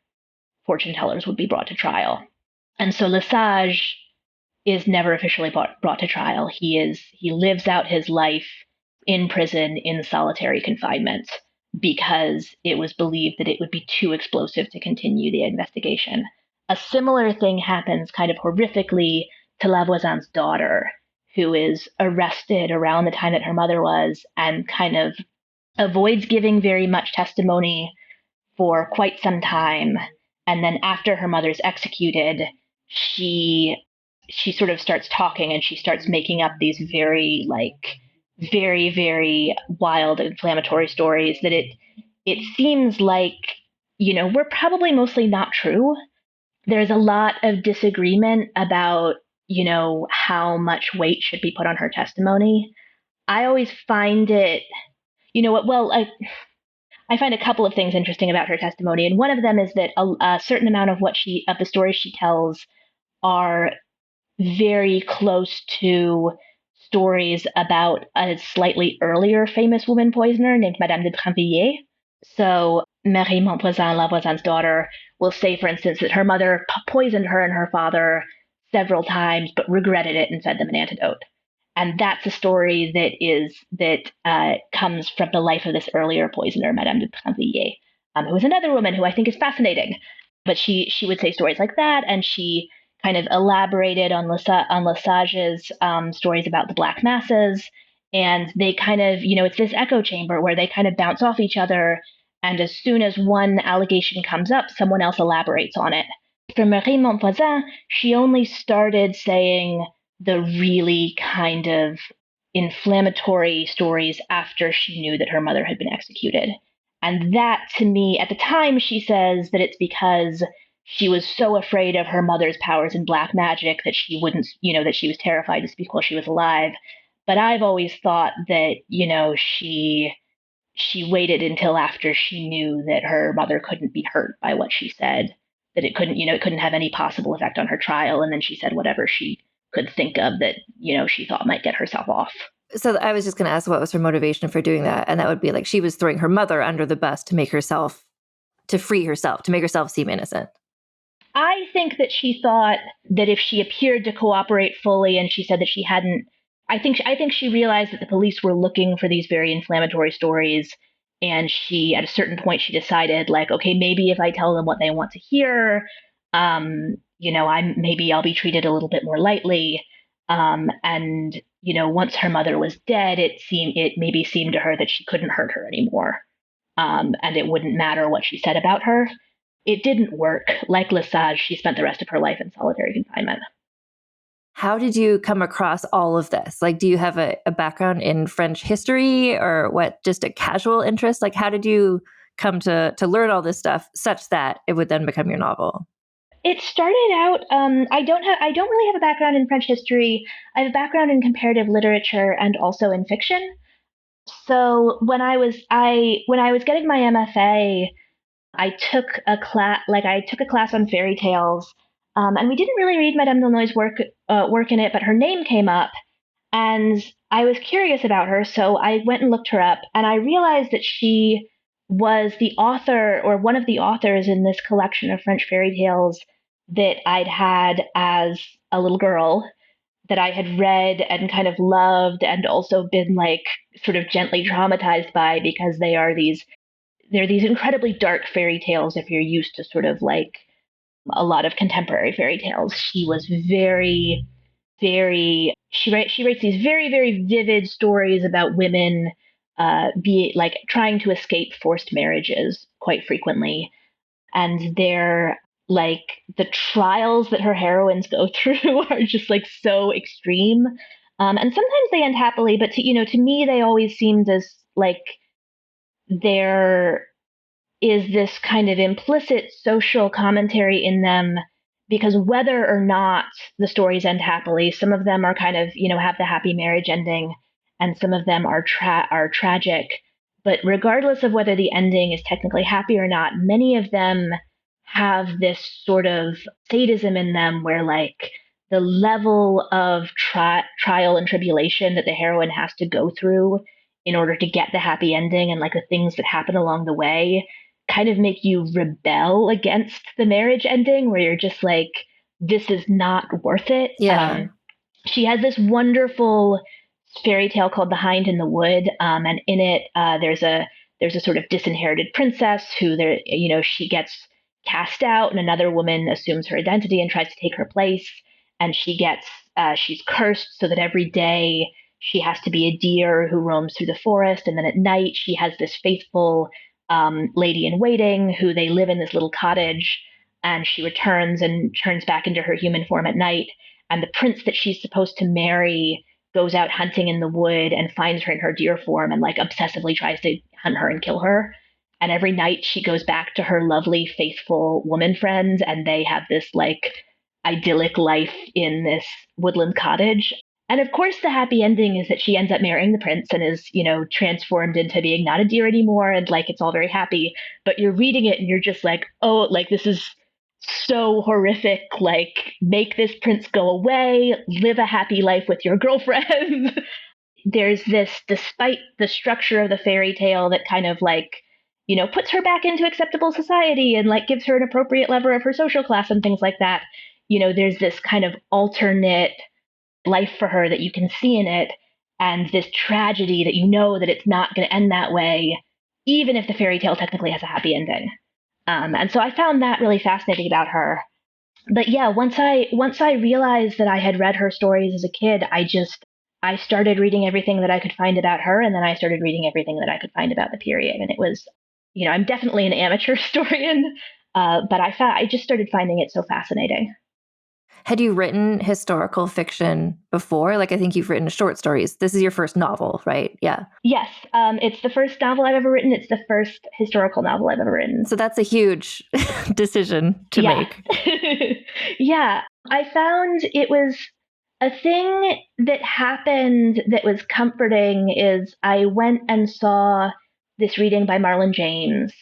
fortune tellers would be brought to trial. And so Lesage is never officially brought to trial. He lives out his life in prison in solitary confinement, because it was believed that it would be too explosive to continue the investigation. A similar thing happens kind of horrifically to La Voisin's daughter, who is arrested around the time that her mother was and kind of avoids giving very much testimony for quite some time. And then after her mother's executed, she sort of starts talking, and she starts making up these very, very wild, inflammatory stories that it seems like, were probably mostly not true. There's a lot of disagreement about, how much weight should be put on her testimony. I always find it, I find a couple of things interesting about her testimony, and one of them is that a certain amount of the stories she tells are very close to stories about a slightly earlier famous woman poisoner named Madame de Brinvilliers. So Marie Montvoisin, La Voisin's daughter, will say, for instance, that her mother poisoned her and her father several times, but regretted it and fed them an antidote. And that's a story that comes from the life of this earlier poisoner, Madame de Brinvilliers, who is another woman who I think is fascinating. But she would say stories like that, and she kind of elaborated on Lesage's stories about the Black Masses. And they kind of, it's this echo chamber where they kind of bounce off each other. And as soon as one allegation comes up, someone else elaborates on it. For Marie Montvoisin, she only started saying the really kind of inflammatory stories after she knew that her mother had been executed. And that, to me, at the time, she says that it's because she was so afraid of her mother's powers in black magic that she wouldn't, that she was terrified to speak while she was alive. But I've always thought that, she waited until after she knew that her mother couldn't be hurt by what she said, that it couldn't have any possible effect on her trial. And then she said whatever she could think of that, she thought might get herself off. So I was just going to ask what was her motivation for doing that. And that would be like she was throwing her mother under the bus to free herself, to make herself seem innocent. I think that she thought that if she appeared to cooperate fully and she said that she hadn't, I think she realized that the police were looking for these very inflammatory stories. And she, at a certain point, she decided like, okay, maybe if I tell them what they want to hear, maybe I'll be treated a little bit more lightly. And once her mother was dead, it maybe seemed to her that she couldn't hurt her anymore. And it wouldn't matter what she said about her. It didn't work. Like Lesage, she spent the rest of her life in solitary confinement. How did you come across all of this? Like, do you have a background in French history or what, just a casual interest? Like, how did you come to learn all this stuff such that it would then become your novel? It started out, I don't really have a background in French history. I have a background in comparative literature and also in fiction. So when I was getting my MFA, I took a class on fairy tales, and we didn't really read Madame D'Aulnoy's work in it, but her name came up, and I was curious about her, so I went and looked her up, and I realized that she was the author or one of the authors in this collection of French fairy tales that I'd had as a little girl, that I had read and kind of loved, and also been like sort of gently traumatized by, because they're these incredibly dark fairy tales if you're used to sort of like a lot of contemporary fairy tales. She was very, very, she writes these very, very vivid stories about women trying to escape forced marriages quite frequently. And they're like the trials that her heroines go through are just like so extreme. And sometimes they end happily, but to me, they always seemed as like there is this kind of implicit social commentary in them, because whether or not the stories end happily, some of them are kind of, have the happy marriage ending, and some of them are tragic. But regardless of whether the ending is technically happy or not, many of them have this sort of sadism in them where like the level of trial and tribulation that the heroine has to go through in order to get the happy ending, and like the things that happen along the way, kind of make you rebel against the marriage ending, where you're just like, this is not worth it. Yeah. She has this wonderful fairy tale called The Hind in the Wood. And in it, there's a sort of disinherited princess who she gets cast out, and another woman assumes her identity and tries to take her place. And she's cursed so that every day she has to be a deer who roams through the forest. And then at night she has this faithful lady in waiting who they live in this little cottage, and she returns and turns back into her human form at night. And the prince that she's supposed to marry goes out hunting in the wood and finds her in her deer form and like obsessively tries to hunt her and kill her. And every night she goes back to her lovely, faithful woman friend, and they have this like idyllic life in this woodland cottage. And of course, the happy ending is that she ends up marrying the prince and is, transformed into being not a deer anymore. And like, it's all very happy, but you're reading it and you're just like, oh, like this is so horrific. Like, make this prince go away, live a happy life with your girlfriend. There's this, despite the structure of the fairy tale that kind of like, puts her back into acceptable society and like gives her an appropriate lever of her social class and things like that. There's this kind of alternate life for her that you can see in it, and this tragedy that that it's not going to end that way, even if the fairy tale technically has a happy ending. And so I found that really fascinating about her. But yeah, once I realized that I had read her stories as a kid, I started reading everything that I could find about her, and then I started reading everything that I could find about the period. And it was, I'm definitely an amateur historian, but I just started finding it so fascinating. Had you written historical fiction before? Like, I think you've written short stories. This is your first novel, right? Yeah. Yes, it's the first novel I've ever written. It's the first historical novel I've ever written. So that's a huge decision to make. Yeah, I found it was a thing that happened that was comforting is I went and saw this reading by Marlon James,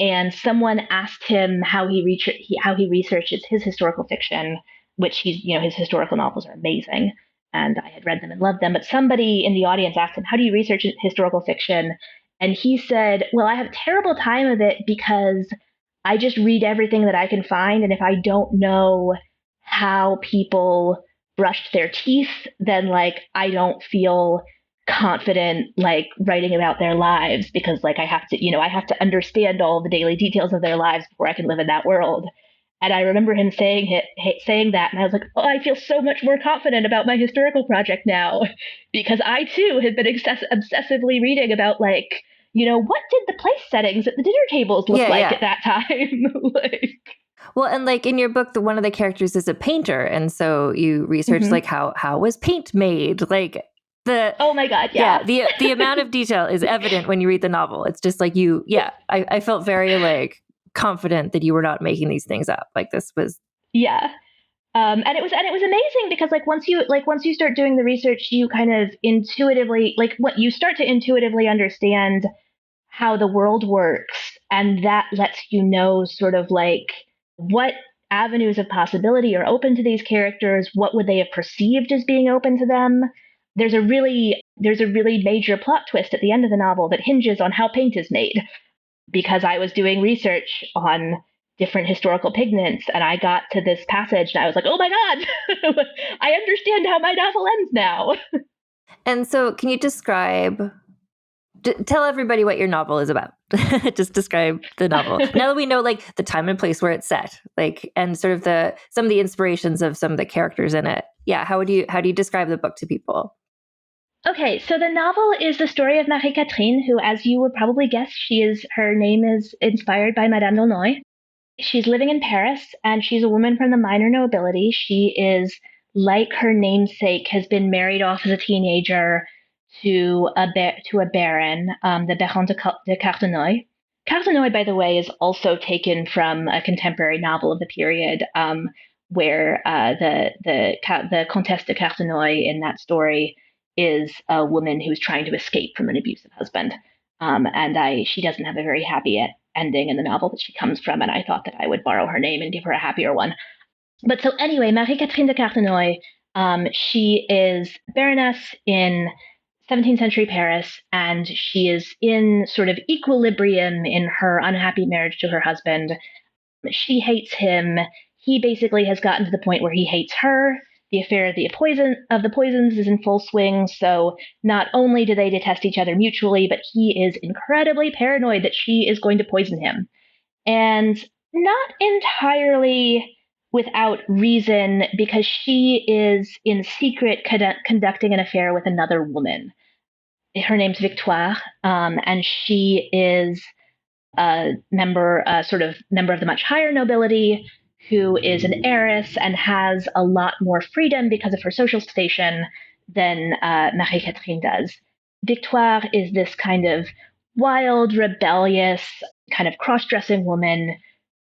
and someone asked him how he researches his historical fiction, which his historical novels are amazing, and I had read them and loved them. But somebody in the audience asked him, "How do you research historical fiction?" And he said, "Well, I have a terrible time of it because I just read everything that I can find, and if I don't know how people brushed their teeth, then I don't feel confident writing about their lives because I have to understand all the daily details of their lives before I can live in that world." And I remember him saying that, and I was like, "Oh, I feel so much more confident about my historical project now," because I too had been obsessively reading about what did the place settings at the dinner tables look at that time? Well, and in your book, one of the characters is a painter, and so you research how was paint made, oh my god, yeah, the amount of detail is evident when you read the novel. It's just I felt very confident that you were not making these things up. This was and it was amazing because once you start doing the research, you kind of intuitively you start to intuitively understand how the world works, and that lets you know sort of what avenues of possibility are open to these characters. What would they have perceived as being open to them? There's a really major plot twist at the end of the novel that hinges on how paint is made, because I was doing research on different historical pigments, and I got to this passage and I was like, "Oh my god, I understand how my novel ends now." And so can you tell everybody what your novel is about? Just describe the novel. Now that we know the time and place where it's set, and sort of some of the inspirations of some of the characters in it. Yeah, how do you describe the book to people? Okay, so the novel is the story of Marie-Catherine, who, as you would probably guess, her name is inspired by Madame d'Aulnoy. She's living in Paris, and she's a woman from the minor nobility. She is, like her namesake, has been married off as a teenager to a baron, the Baron de Cartenoy. Cartenoy, by the way, is also taken from a contemporary novel of the period, where the Countess de Cartenoy in that story is a woman who's trying to escape from an abusive husband. She doesn't have a very happy ending in the novel that she comes from, and I thought that I would borrow her name and give her a happier one. But so anyway, Marie-Catherine de Cartenoy, she is Baroness in 17th century Paris, and she is in sort of equilibrium in her unhappy marriage to her husband. She hates him. He basically has gotten to the point where he hates her. The affair of the Poisins is in full swing, so not only do they detest each other mutually, but he is incredibly paranoid that she is going to poison him. And not entirely without reason, because she is in secret conducting an affair with another woman. Her name's Victoire, and she is a member of the much higher nobility, who is an heiress and has a lot more freedom because of her social station than Marie-Catherine does. Victoire is this kind of wild, rebellious, kind of cross-dressing woman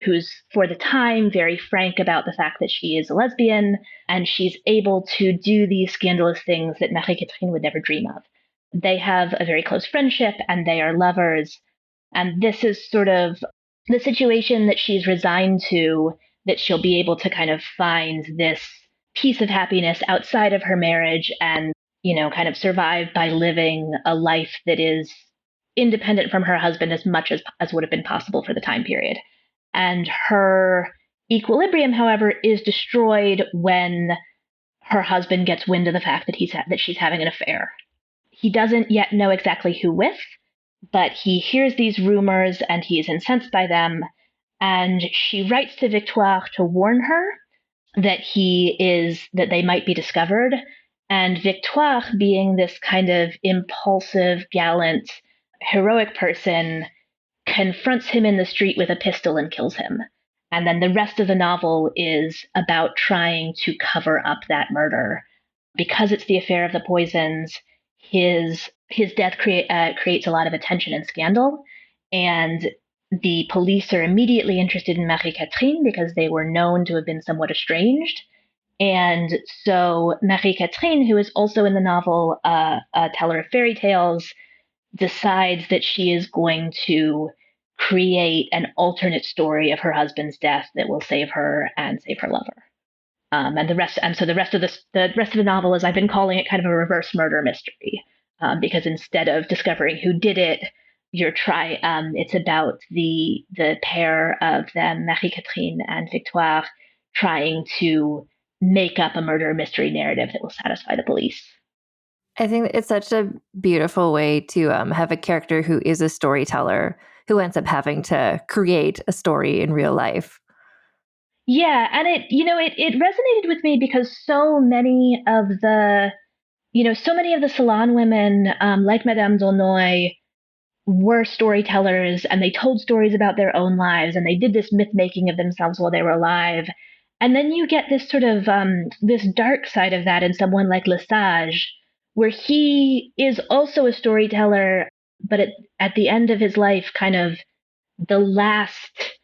who's, for the time, very frank about the fact that she is a lesbian, and she's able to do these scandalous things that Marie-Catherine would never dream of. They have a very close friendship, and they are lovers, and this is sort of the situation that she's resigned to, that she'll be able to kind of find this piece of happiness outside of her marriage and, kind of survive by living a life that is independent from her husband as much as would have been possible for the time period. And her equilibrium, however, is destroyed when her husband gets wind of the fact that she's having an affair. He doesn't yet know exactly who with, but he hears these rumors and he is incensed by them. and she writes to Victoire to warn her that they might be discovered. And Victoire, being this kind of impulsive, gallant, heroic person, confronts him in the street with a pistol and kills him. And then the rest of the novel is about trying to cover up that murder. Because it's the affair of the Poisons, his death creates a lot of attention and scandal. And the police are immediately interested in Marie-Catherine because they were known to have been somewhat estranged. And so Marie-Catherine, who is also in the novel a teller of fairy tales, decides that she is going to create an alternate story of her husband's death that will save her and save her lover. And the rest of the novel is, I've been calling it kind of a reverse murder mystery, because instead of discovering who did it, it's about the pair of them, Marie-Catherine and Victoire, trying to make up a murder mystery narrative that will satisfy the police. I think it's such a beautiful way to have a character who is a storyteller who ends up having to create a story in real life. Yeah, and it resonated with me because so many of the salon women, like Madame d'Aulnoy, were storytellers, and they told stories about their own lives, and they did this myth making of themselves while they were alive. And then you get this sort of this dark side of that in someone like Lesage, where he is also a storyteller, but at the end of his life, kind of the last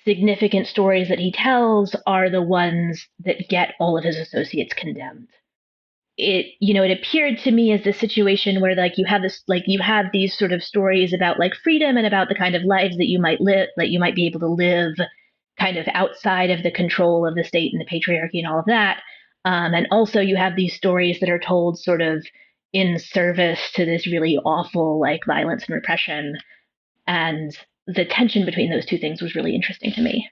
significant stories that he tells are the ones that get all of his associates condemned. It appeared to me as this situation where you have these sort of stories about freedom and about the kind of lives that you might live, that you might be able to live kind of outside of the control of the state and the patriarchy and all of that. And also you have these stories that are told sort of in service to this really awful violence and repression. And the tension between those two things was really interesting to me.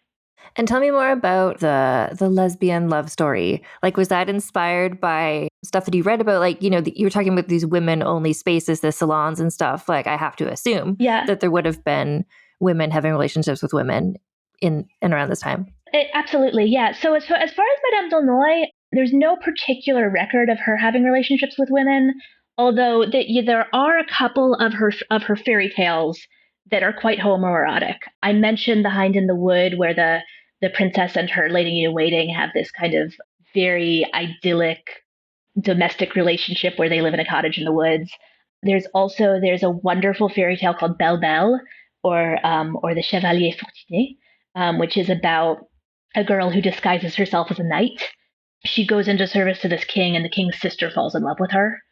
And tell me more about the lesbian love story. Was that inspired by stuff that you read about? You were talking about these women-only spaces, the salons and stuff. I have to assume that there would have been women having relationships with women in and around this time. Absolutely, yeah. So as far as Madame d'Aulnoy, there's no particular record of her having relationships with women, although there are a couple of her fairy tales that are quite homoerotic. I mentioned The Hind in the Wood, where the princess and her lady-in-waiting have this kind of very idyllic domestic relationship where they live in a cottage in the woods. There's a wonderful fairy tale called Belle Belle, or the Chevalier Fortuné, which is about a girl who disguises herself as a knight. She goes into service to this king, and the king's sister falls in love with her.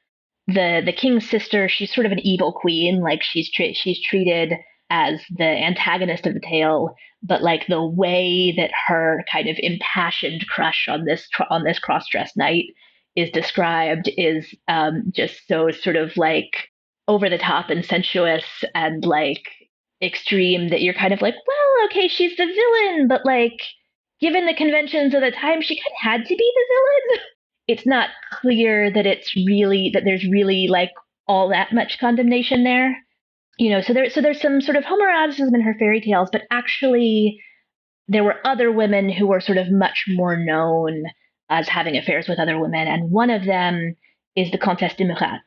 The king's sister, she's sort of an evil queen. She's treated as the antagonist of the tale, but the way that her kind of impassioned crush on this cross-dressed knight is described is just so sort of over the top and sensuous and extreme that you're kind of well, okay, she's the villain, but given the conventions of the time, she kind of had to be the villain. It's not clear that there's really all that much condemnation there. So there's some sort of homoeroticism in her fairy tales, but actually there were other women who were sort of much more known as having affairs with other women, and one of them is the Countess de Murat,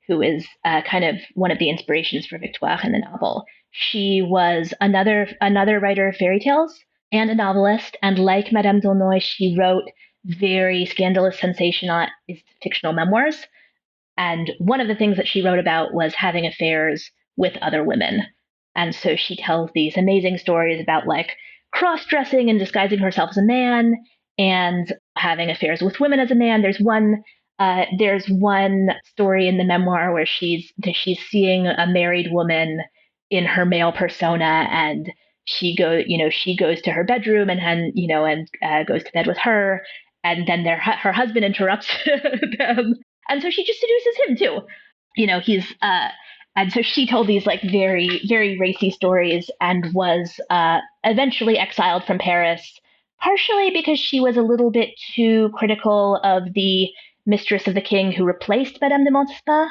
who is kind of one of the inspirations for Victoire in the novel. She was another writer of fairy tales and a novelist, and like Madame d'Aulnoy, she wrote very scandalous, sensationalized fictional memoirs. And one of the things that she wrote about was having affairs with other women. And so she tells these amazing stories about cross-dressing and disguising herself as a man and having affairs with women as a man. There's one story in the memoir where she's seeing a married woman in her male persona, and she goes to her bedroom and goes to bed with her, and then her husband interrupts them, and so she just seduces him too. And so she told these very, very racy stories and was eventually exiled from Paris, partially because she was a little bit too critical of the mistress of the king who replaced Madame de Montespan.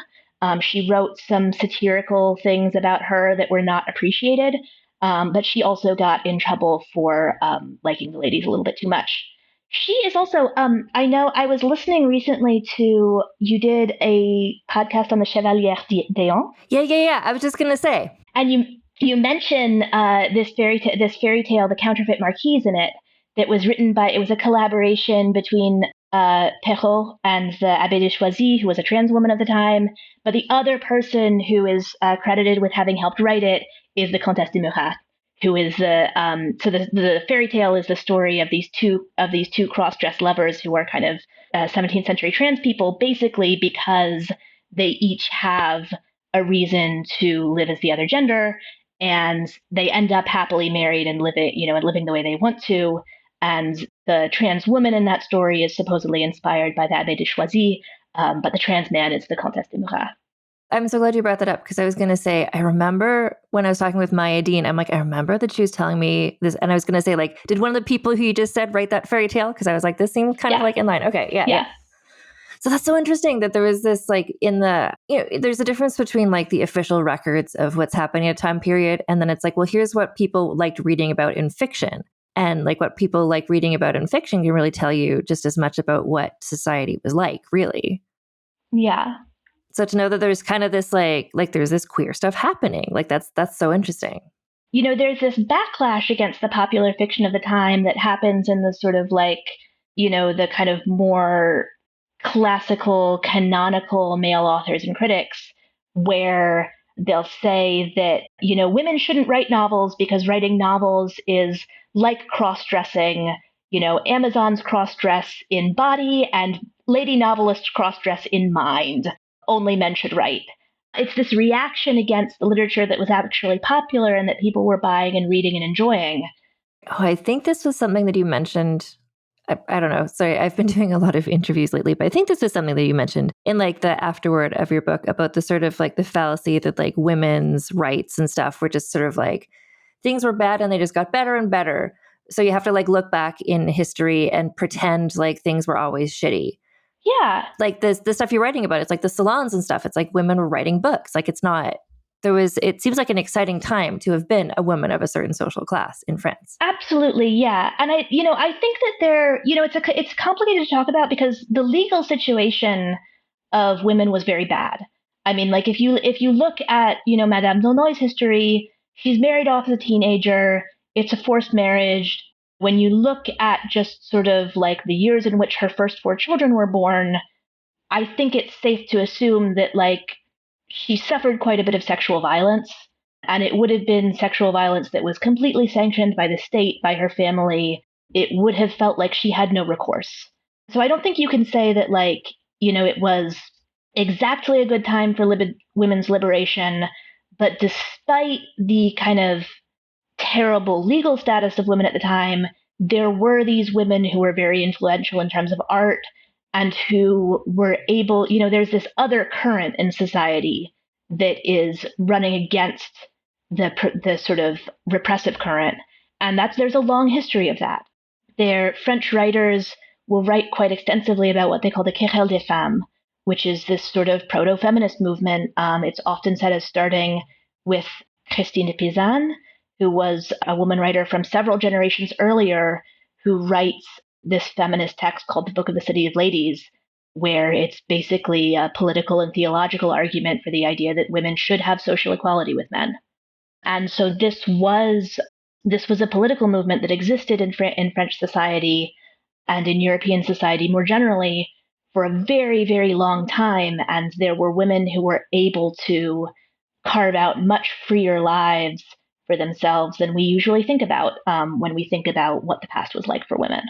She wrote some satirical things about her that were not appreciated. but she also got in trouble for liking the ladies a little bit too much. She is also, I know I was listening recently to, you did a podcast on the Chevalière d'Eon. Yeah. I was just going to say. And you mention this fairy tale, The Counterfeit Marquise, in it, that was written by, it was a collaboration between Perrault and the Abbé de Choisy, who was a trans woman at the time. But the other person who is credited with having helped write it is the Countess de Murat, who is the fairy tale is the story of these two cross-dressed lovers who are kind of 17th century trans people, basically because they each have a reason to live as the other gender, and they end up happily married and living the way they want to. And the trans woman in that story is supposedly inspired by the Abbé de Choisy, but the trans man is the Countess de Murat. I'm so glad you brought that up, because I was going to say, I remember when I was talking with Maya Dean, I'm like, I remember that she was telling me this, and I was going to say, like, did one of the people who you just said write that fairy tale? Because I was like, this seems kind of like in line. Okay, yeah. So that's so interesting that there was this, like, there's a difference between like the official records of what's happening at a time period, and then it's like, well, here's what people liked reading about in fiction. And like what people like reading about in fiction can really tell you just as much about what society was like, really. Yeah. So to know that there's kind of this like there's this queer stuff happening, like that's so interesting. There's this backlash against the popular fiction of the time that happens in the sort of like, the kind of more classical, canonical male authors and critics, where they'll say that, women shouldn't write novels because writing novels is like cross-dressing. Amazons cross-dress in body and lady novelists cross-dress in mind. Only men should write. It's this reaction against the literature that was actually popular and that people were buying and reading and enjoying. Oh, I think this was something that you mentioned. I don't know. Sorry, I've been doing a lot of interviews lately, but I think this was something that you mentioned in like the afterword of your book about the sort of like the fallacy that like women's rights and stuff were just sort of like things were bad and they just got better and better. So you have to like look back in history and pretend like things were always shitty. Yeah. Like the stuff you're writing about, it's like the salons and stuff. It's like women were writing books. Like it seems like an exciting time to have been a woman of a certain social class in France. Absolutely. Yeah. And I think that it's complicated to talk about because the legal situation of women was very bad. I mean, like if you look at, Madame d'Aulnoy's history, she's married off as a teenager. It's a forced marriage. When you look at just sort of like the years in which her first 4 children were born, I think it's safe to assume that like she suffered quite a bit of sexual violence, and it would have been sexual violence that was completely sanctioned by the state, by her family. It would have felt like she had no recourse. So I don't think you can say that like, it was exactly a good time for women's liberation, but despite the kind of terrible legal status of women at the time, there were these women who were very influential in terms of art and who were able, there's this other current in society that is running against the sort of repressive current. And there's a long history of that. French writers will write quite extensively about what they call the Querelle des Femmes, which is this sort of proto-feminist movement. It's often said as starting with Christine de Pizan, who was a woman writer from several generations earlier, who writes this feminist text called the Book of the City of Ladies, where it's basically a political and theological argument for the idea that women should have social equality with men. And so this was a political movement that existed in French society and in European society more generally for a very, very long time. And there were women who were able to carve out much freer lives for themselves than we usually think about when we think about what the past was like for women.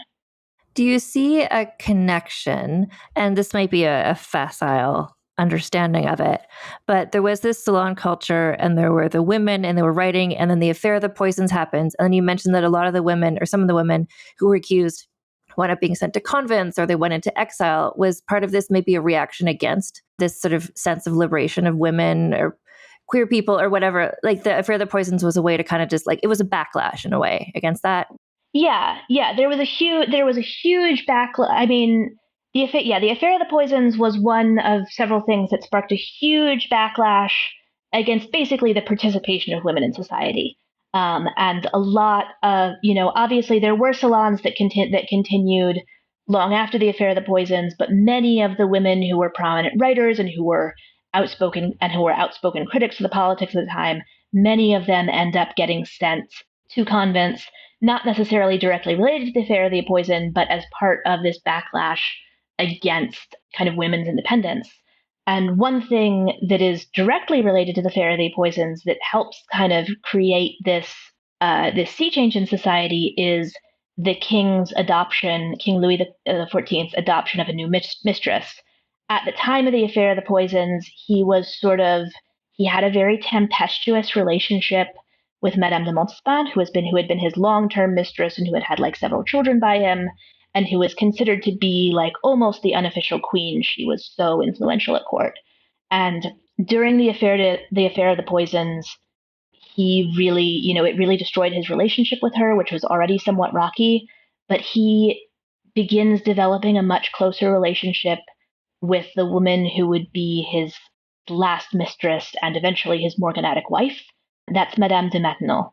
Do you see a connection, and this might be a facile understanding of it, but there was this salon culture and there were the women and they were writing, and then the affair of the poisons happens. And then you mentioned that a lot of the women, or some of the women who were accused, wound up being sent to convents or they went into exile. Was part of this maybe a reaction against this sort of sense of liberation of women or queer people or whatever? Like the affair of the poisons was a way to kind of just like, it was a backlash in a way against that. Yeah. There was a huge backlash. I mean, the affair of the poisons was one of several things that sparked a huge backlash against basically the participation of women in society. And a lot of, obviously there were salons that continued long after the affair of the Poisons, but many of the women who were prominent writers and who were outspoken critics of the politics of the time, many of them end up getting sent to convents, not necessarily directly related to the affair of the Poison, but as part of this backlash against kind of women's independence. And one thing that is directly related to the affair of the Poisons that helps kind of create this sea change in society is the king's adoption, King Louis XIV's adoption of a new mistress. At the time of the affair of the Poisons, he had a very tempestuous relationship with Madame de Montespan, who had been his long-term mistress and who had had like several children by him, and who was considered to be like almost the unofficial queen. She was so influential at court. And during the affair of the Poisons, he really, it really destroyed his relationship with her, which was already somewhat rocky. But he begins developing a much closer relationship with the woman who would be his last mistress and eventually his morganatic wife. That's Madame de Maintenon,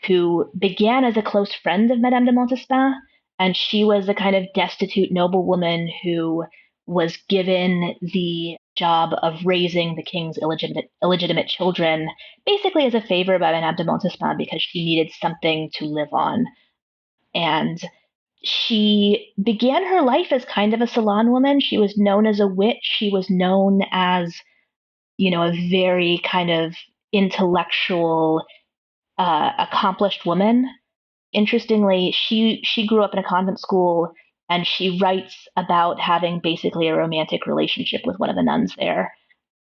who began as a close friend of Madame de Montespan, and she was a kind of destitute noblewoman who was given the job of raising the king's illegitimate children, basically as a favor by Madame de Montespan because she needed something to live on. And she began her life as kind of a salon woman. She was known as a witch. She was known as, a very kind of intellectual, accomplished woman. Interestingly, she grew up in a convent school, and she writes about having basically a romantic relationship with one of the nuns there.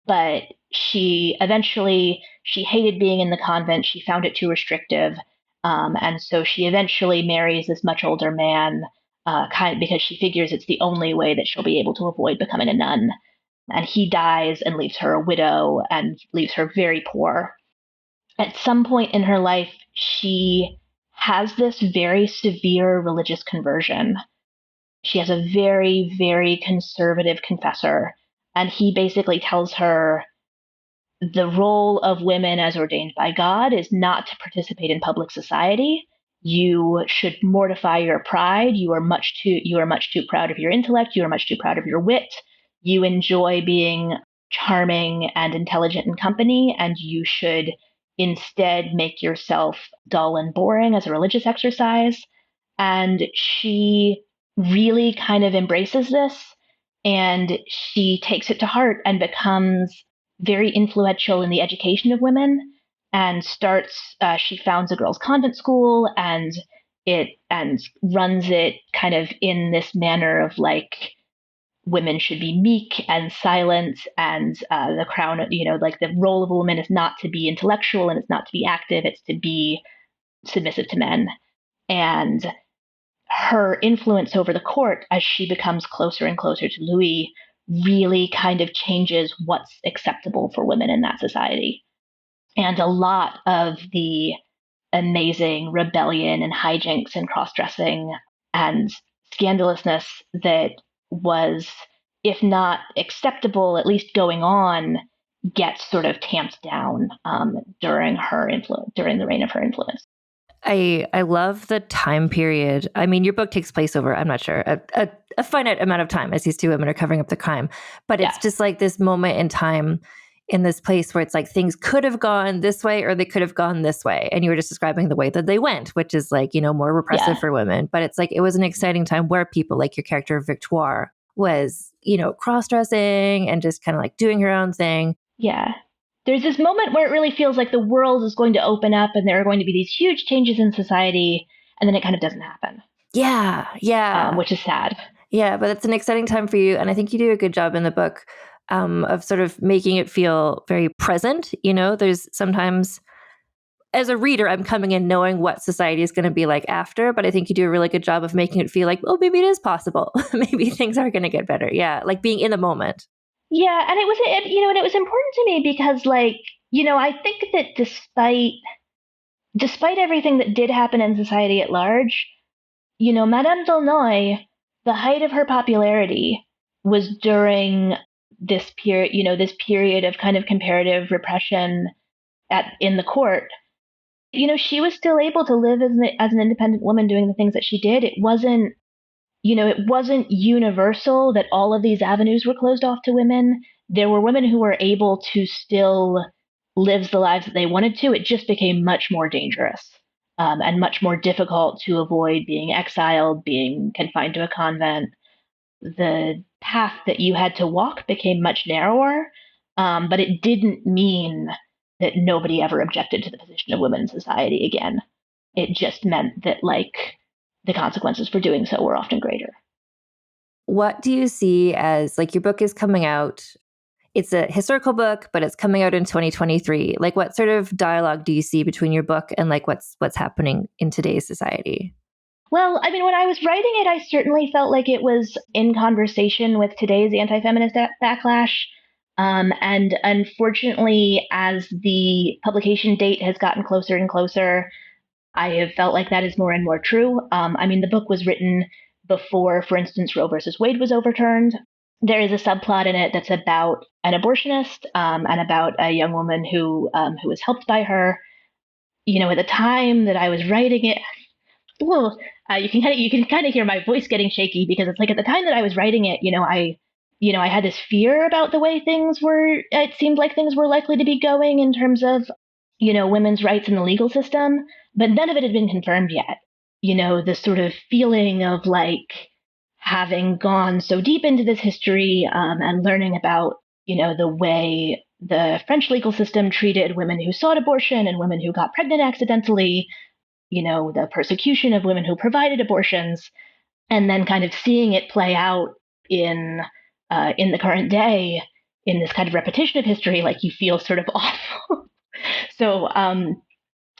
But she hated being in the convent. She found it too restrictive. And so she eventually marries this much older man, because she figures it's the only way that she'll be able to avoid becoming a nun. And he dies and leaves her a widow and leaves her very poor. At some point in her life, she has this very severe religious conversion. She has a very, very conservative confessor, and he basically tells her the role of women as ordained by God is not to participate in public society. You should mortify your pride. You are much too proud of your intellect. You are much too proud of your wit. You enjoy being charming and intelligent in company, and you should instead make yourself dull and boring as a religious exercise. And she really kind of embraces this, and she takes it to heart and becomes very influential in the education of women, and she founds a girls' convent school and runs it kind of in this manner of like women should be meek and silent, and the crown, like the role of a woman is not to be intellectual and it's not to be active, it's to be submissive to men. And her influence over the court as she becomes closer and closer to Louis really kind of changes what's acceptable for women in that society. And a lot of the amazing rebellion and hijinks and cross-dressing and scandalousness that was, if not acceptable, at least going on, gets sort of tamped down during the reign of her influence. I love the time period. I mean, your book takes place over, I'm not sure, a finite amount of time as these two women are covering up the crime. But it's just like this moment in time in this place where it's like things could have gone this way or they could have gone this way. And you were just describing the way that they went, which is like, more repressive for women. But it's like it was an exciting time where people like your character Victoire was, cross-dressing and just kind of like doing her own thing. Yeah. There's this moment where it really feels like the world is going to open up and there are going to be these huge changes in society, and then it kind of doesn't happen. Yeah. Which is sad. Yeah, but it's an exciting time for you. And I think you do a good job in the book of sort of making it feel very present. There's sometimes, as a reader, I'm coming in knowing what society is going to be like after, but I think you do a really good job of making it feel like, well, maybe it is possible. Maybe things are going to get better. Yeah, like being in the moment. Yeah, and it was important to me because, I think that despite everything that did happen in society at large, Madame d'Aulnoy, the height of her popularity was during this period of kind of comparative repression in the court. she was still able to live as an independent woman doing the things that she did. It wasn't universal that all of these avenues were closed off to women. There were women who were able to still live the lives that they wanted to. It just became much more dangerous and much more difficult to avoid being exiled, being confined to a convent. The path that you had to walk became much narrower, but it didn't mean that nobody ever objected to the position of women in society again. It just meant that, the consequences for doing so were often greater. What do you see as, your book is coming out? It's a historical book, but it's coming out in 2023. What sort of dialogue do you see between your book and what's happening in today's society? Well, when I was writing it, I certainly felt like it was in conversation with today's anti-feminist backlash. And unfortunately, as the publication date has gotten closer and closer, I have felt like that is more and more true. The book was written before, for instance, Roe versus Wade was overturned. There is a subplot in it that's about an abortionist and about a young woman who was helped by her. At the time that I was writing it, you can kind of hear my voice getting shaky because it's at the time that I was writing it, I had this fear about the way things were. It seemed like things were likely to be going in terms of, women's rights in the legal system, but none of it had been confirmed yet. This sort of feeling of having gone so deep into this history and learning about, the way the French legal system treated women who sought abortion and women who got pregnant accidentally, the persecution of women who provided abortions, and then kind of seeing it play out in the current day in this kind of repetition of history, you feel sort of awful. So,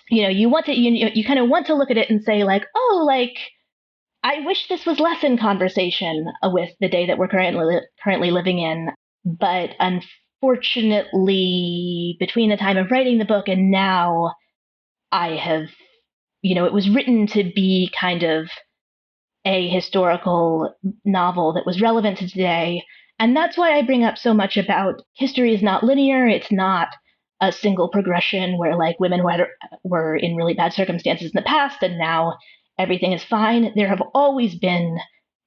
you want to, you kind of want to look at it and say I wish this was less in conversation with the day that we're currently living in. But unfortunately, between the time of writing the book and now, I have, it was written to be kind of a historical novel that was relevant to today. And that's why I bring up so much about history is not linear. It's not a single progression where women were in really bad circumstances in the past and now everything is fine. There have always been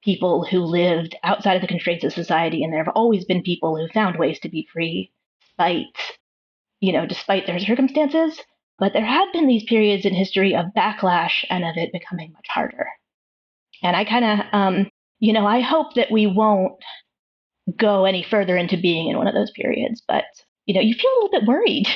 people who lived outside of the constraints of society, and there have always been people who found ways to be free despite their circumstances. But there have been these periods in history of backlash and of it becoming much harder. And I kind of, I hope that we won't go any further into being in one of those periods, but you feel a little bit worried.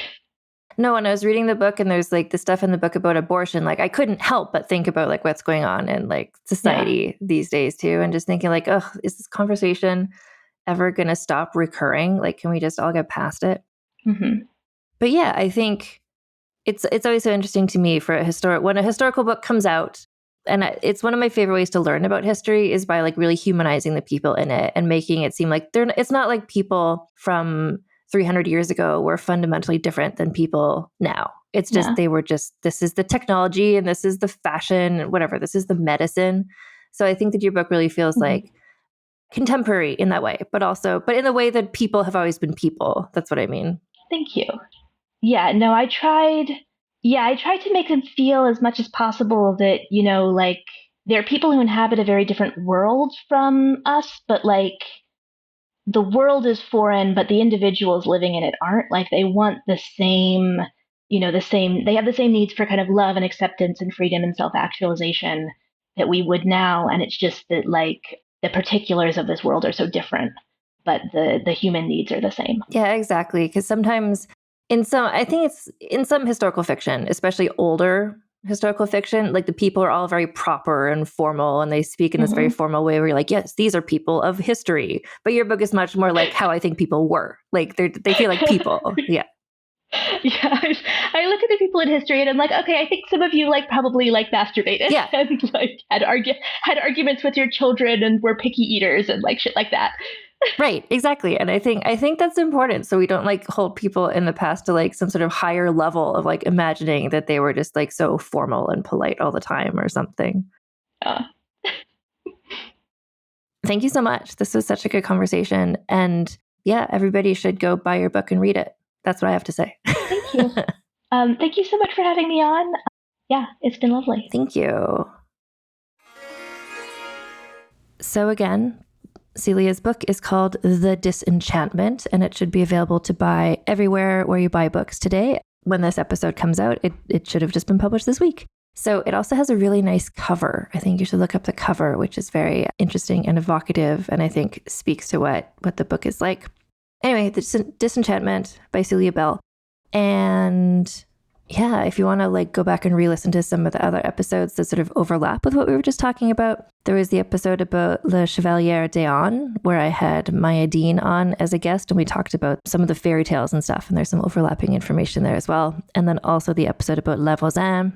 No, when I was reading the book and there's the stuff in the book about abortion, I couldn't help but think about what's going on in society these days too. And just thinking oh, is this conversation ever going to stop recurring? Can we just all get past it? Mm-hmm. But yeah, I think it's always so interesting to me for when a historical book comes out. And it's one of my favorite ways to learn about history is by really humanizing the people in it and making it seem like it's not like people from 300 years ago were fundamentally different than people now. It's just, this is the technology and this is the fashion and whatever. This is the medicine. So I think that your book really feels like contemporary in that way, but in the way that people have always been people. That's what I mean. Thank you. Yeah, no, I tried to make them feel as much as possible that, there are people who inhabit a very different world from us, but the world is foreign, but the individuals living in it aren't. They want the same, they have the same needs for kind of love and acceptance and freedom and self-actualization that we would now. And it's just that the particulars of this world are so different, but the human needs are the same. Yeah, exactly. Because sometimes I think it's in some historical fiction, especially older historical fiction, the people are all very proper and formal and they speak in this very formal way where you're yes, these are people of history. But your book is much more how I think people were. They feel like people. Yeah. Yeah. I look at the people in history and I'm okay, I think some of you probably masturbated. Yeah. And had arguments with your children and were picky eaters and shit like that. Right, exactly. And I think that's important. So we don't hold people in the past to some sort of higher level of imagining that they were just so formal and polite all the time or something. Thank you so much. This was such a good conversation. And yeah, everybody should go buy your book and read it. That's what I have to say. Thank you. Thank you so much for having me on. Yeah, it's been lovely. Thank you. So again, Celia's book is called The Disenchantment, and it should be available to buy everywhere where you buy books today. When this episode comes out, it should have just been published this week. So it also has a really nice cover. I think you should look up the cover, which is very interesting and evocative, and I think speaks to what the book is like. Anyway, The Disenchantment by Celia Bell. And yeah, if you want to go back and re-listen to some of the other episodes that sort of overlap with what we were just talking about, there was the episode about Le Chevalier d'Eon, where I had Maya Dean on as a guest, and we talked about some of the fairy tales and stuff, and there's some overlapping information there as well. And then also the episode about Le Voisin,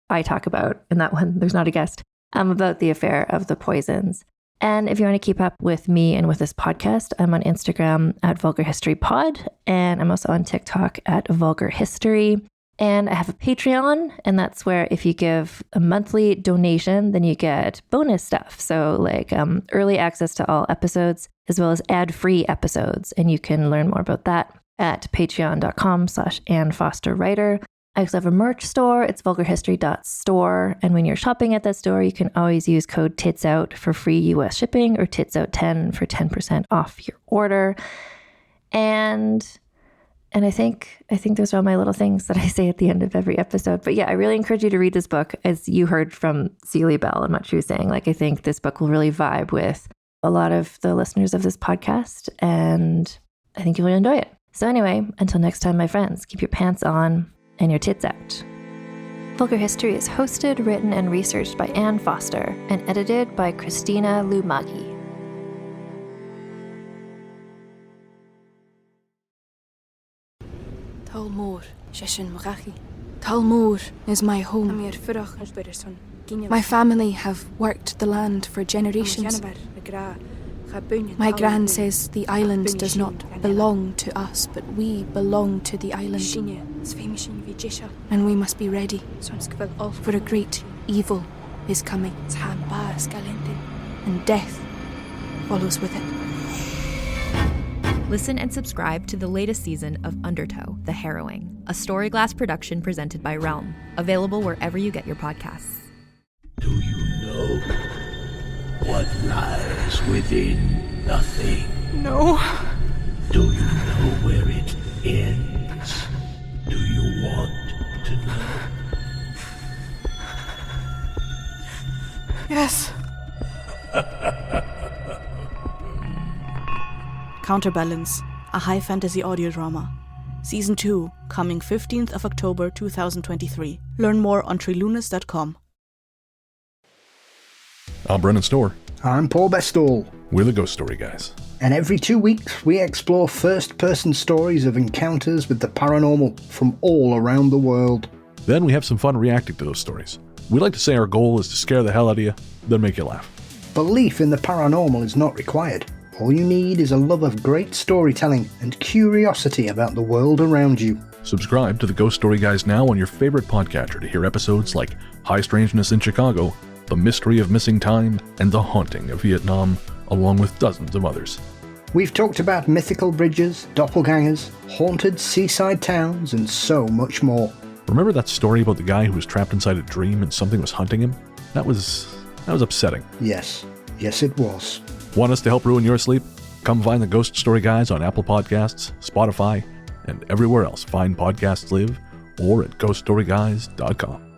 I talk about, in that one, there's not a guest, about the affair of the Poisins. And if you want to keep up with me and with this podcast, I'm on Instagram at Vulgar History Pod, and I'm also on TikTok at Vulgar History. And I have a Patreon, and that's where if you give a monthly donation, then you get bonus stuff. So early access to all episodes, as well as ad-free episodes. And you can learn more about that at patreon.com/AnneFosterWriter. I also have a merch store. It's vulgarhistory.store. And when you're shopping at that store, you can always use code TITSOUT for free US shipping, or TITSOUT10 for 10% off your order. And I think those are all my little things that I say at the end of every episode. But yeah, I really encourage you to read this book, as you heard from Celia Bell and what she was saying. I think this book will really vibe with a lot of the listeners of this podcast, and I think you'll enjoy it. So anyway, until next time, my friends, keep your pants on and your tits out. Vulgar History is hosted, written, and researched by Anne Foster, and edited by Christina Lumagi. Talmor, Shishin Marachi. Talmor is my home. My family have worked the land for generations. My gran says the island does not belong to us, but we belong to the island. And we must be ready, for a great evil is coming, and death follows with it. Listen and subscribe to the latest season of Undertow, The Harrowing, a Storyglass production presented by Realm, available wherever you get your podcasts. Do you know what lies within nothing? No. Do you know where it ends? Do you want to know? Yes. Counterbalance, a high fantasy audio drama. Season 2, coming 15th of October 2023. Learn more on trilunas.com. I'm Brennan Storr. I'm Paul Bestall. We're the Ghost Story Guys. And every 2 weeks we explore first-person stories of encounters with the paranormal from all around the world. Then we have some fun reacting to those stories. We like to say our goal is to scare the hell out of you, then make you laugh. Belief in the paranormal is not required. All you need is a love of great storytelling and curiosity about the world around you. Subscribe to the Ghost Story Guys now on your favorite podcatcher to hear episodes like High Strangeness in Chicago, The Mystery of Missing Time, and The Haunting of Vietnam, along with dozens of others. We've talked about mythical bridges, doppelgangers, haunted seaside towns, and so much more. Remember that story about the guy who was trapped inside a dream and something was hunting him? That was upsetting. Yes it was. Want us to help ruin your sleep? Come find the Ghost Story Guys on Apple Podcasts, Spotify, and everywhere else fine podcasts live, or at ghoststoryguys.com.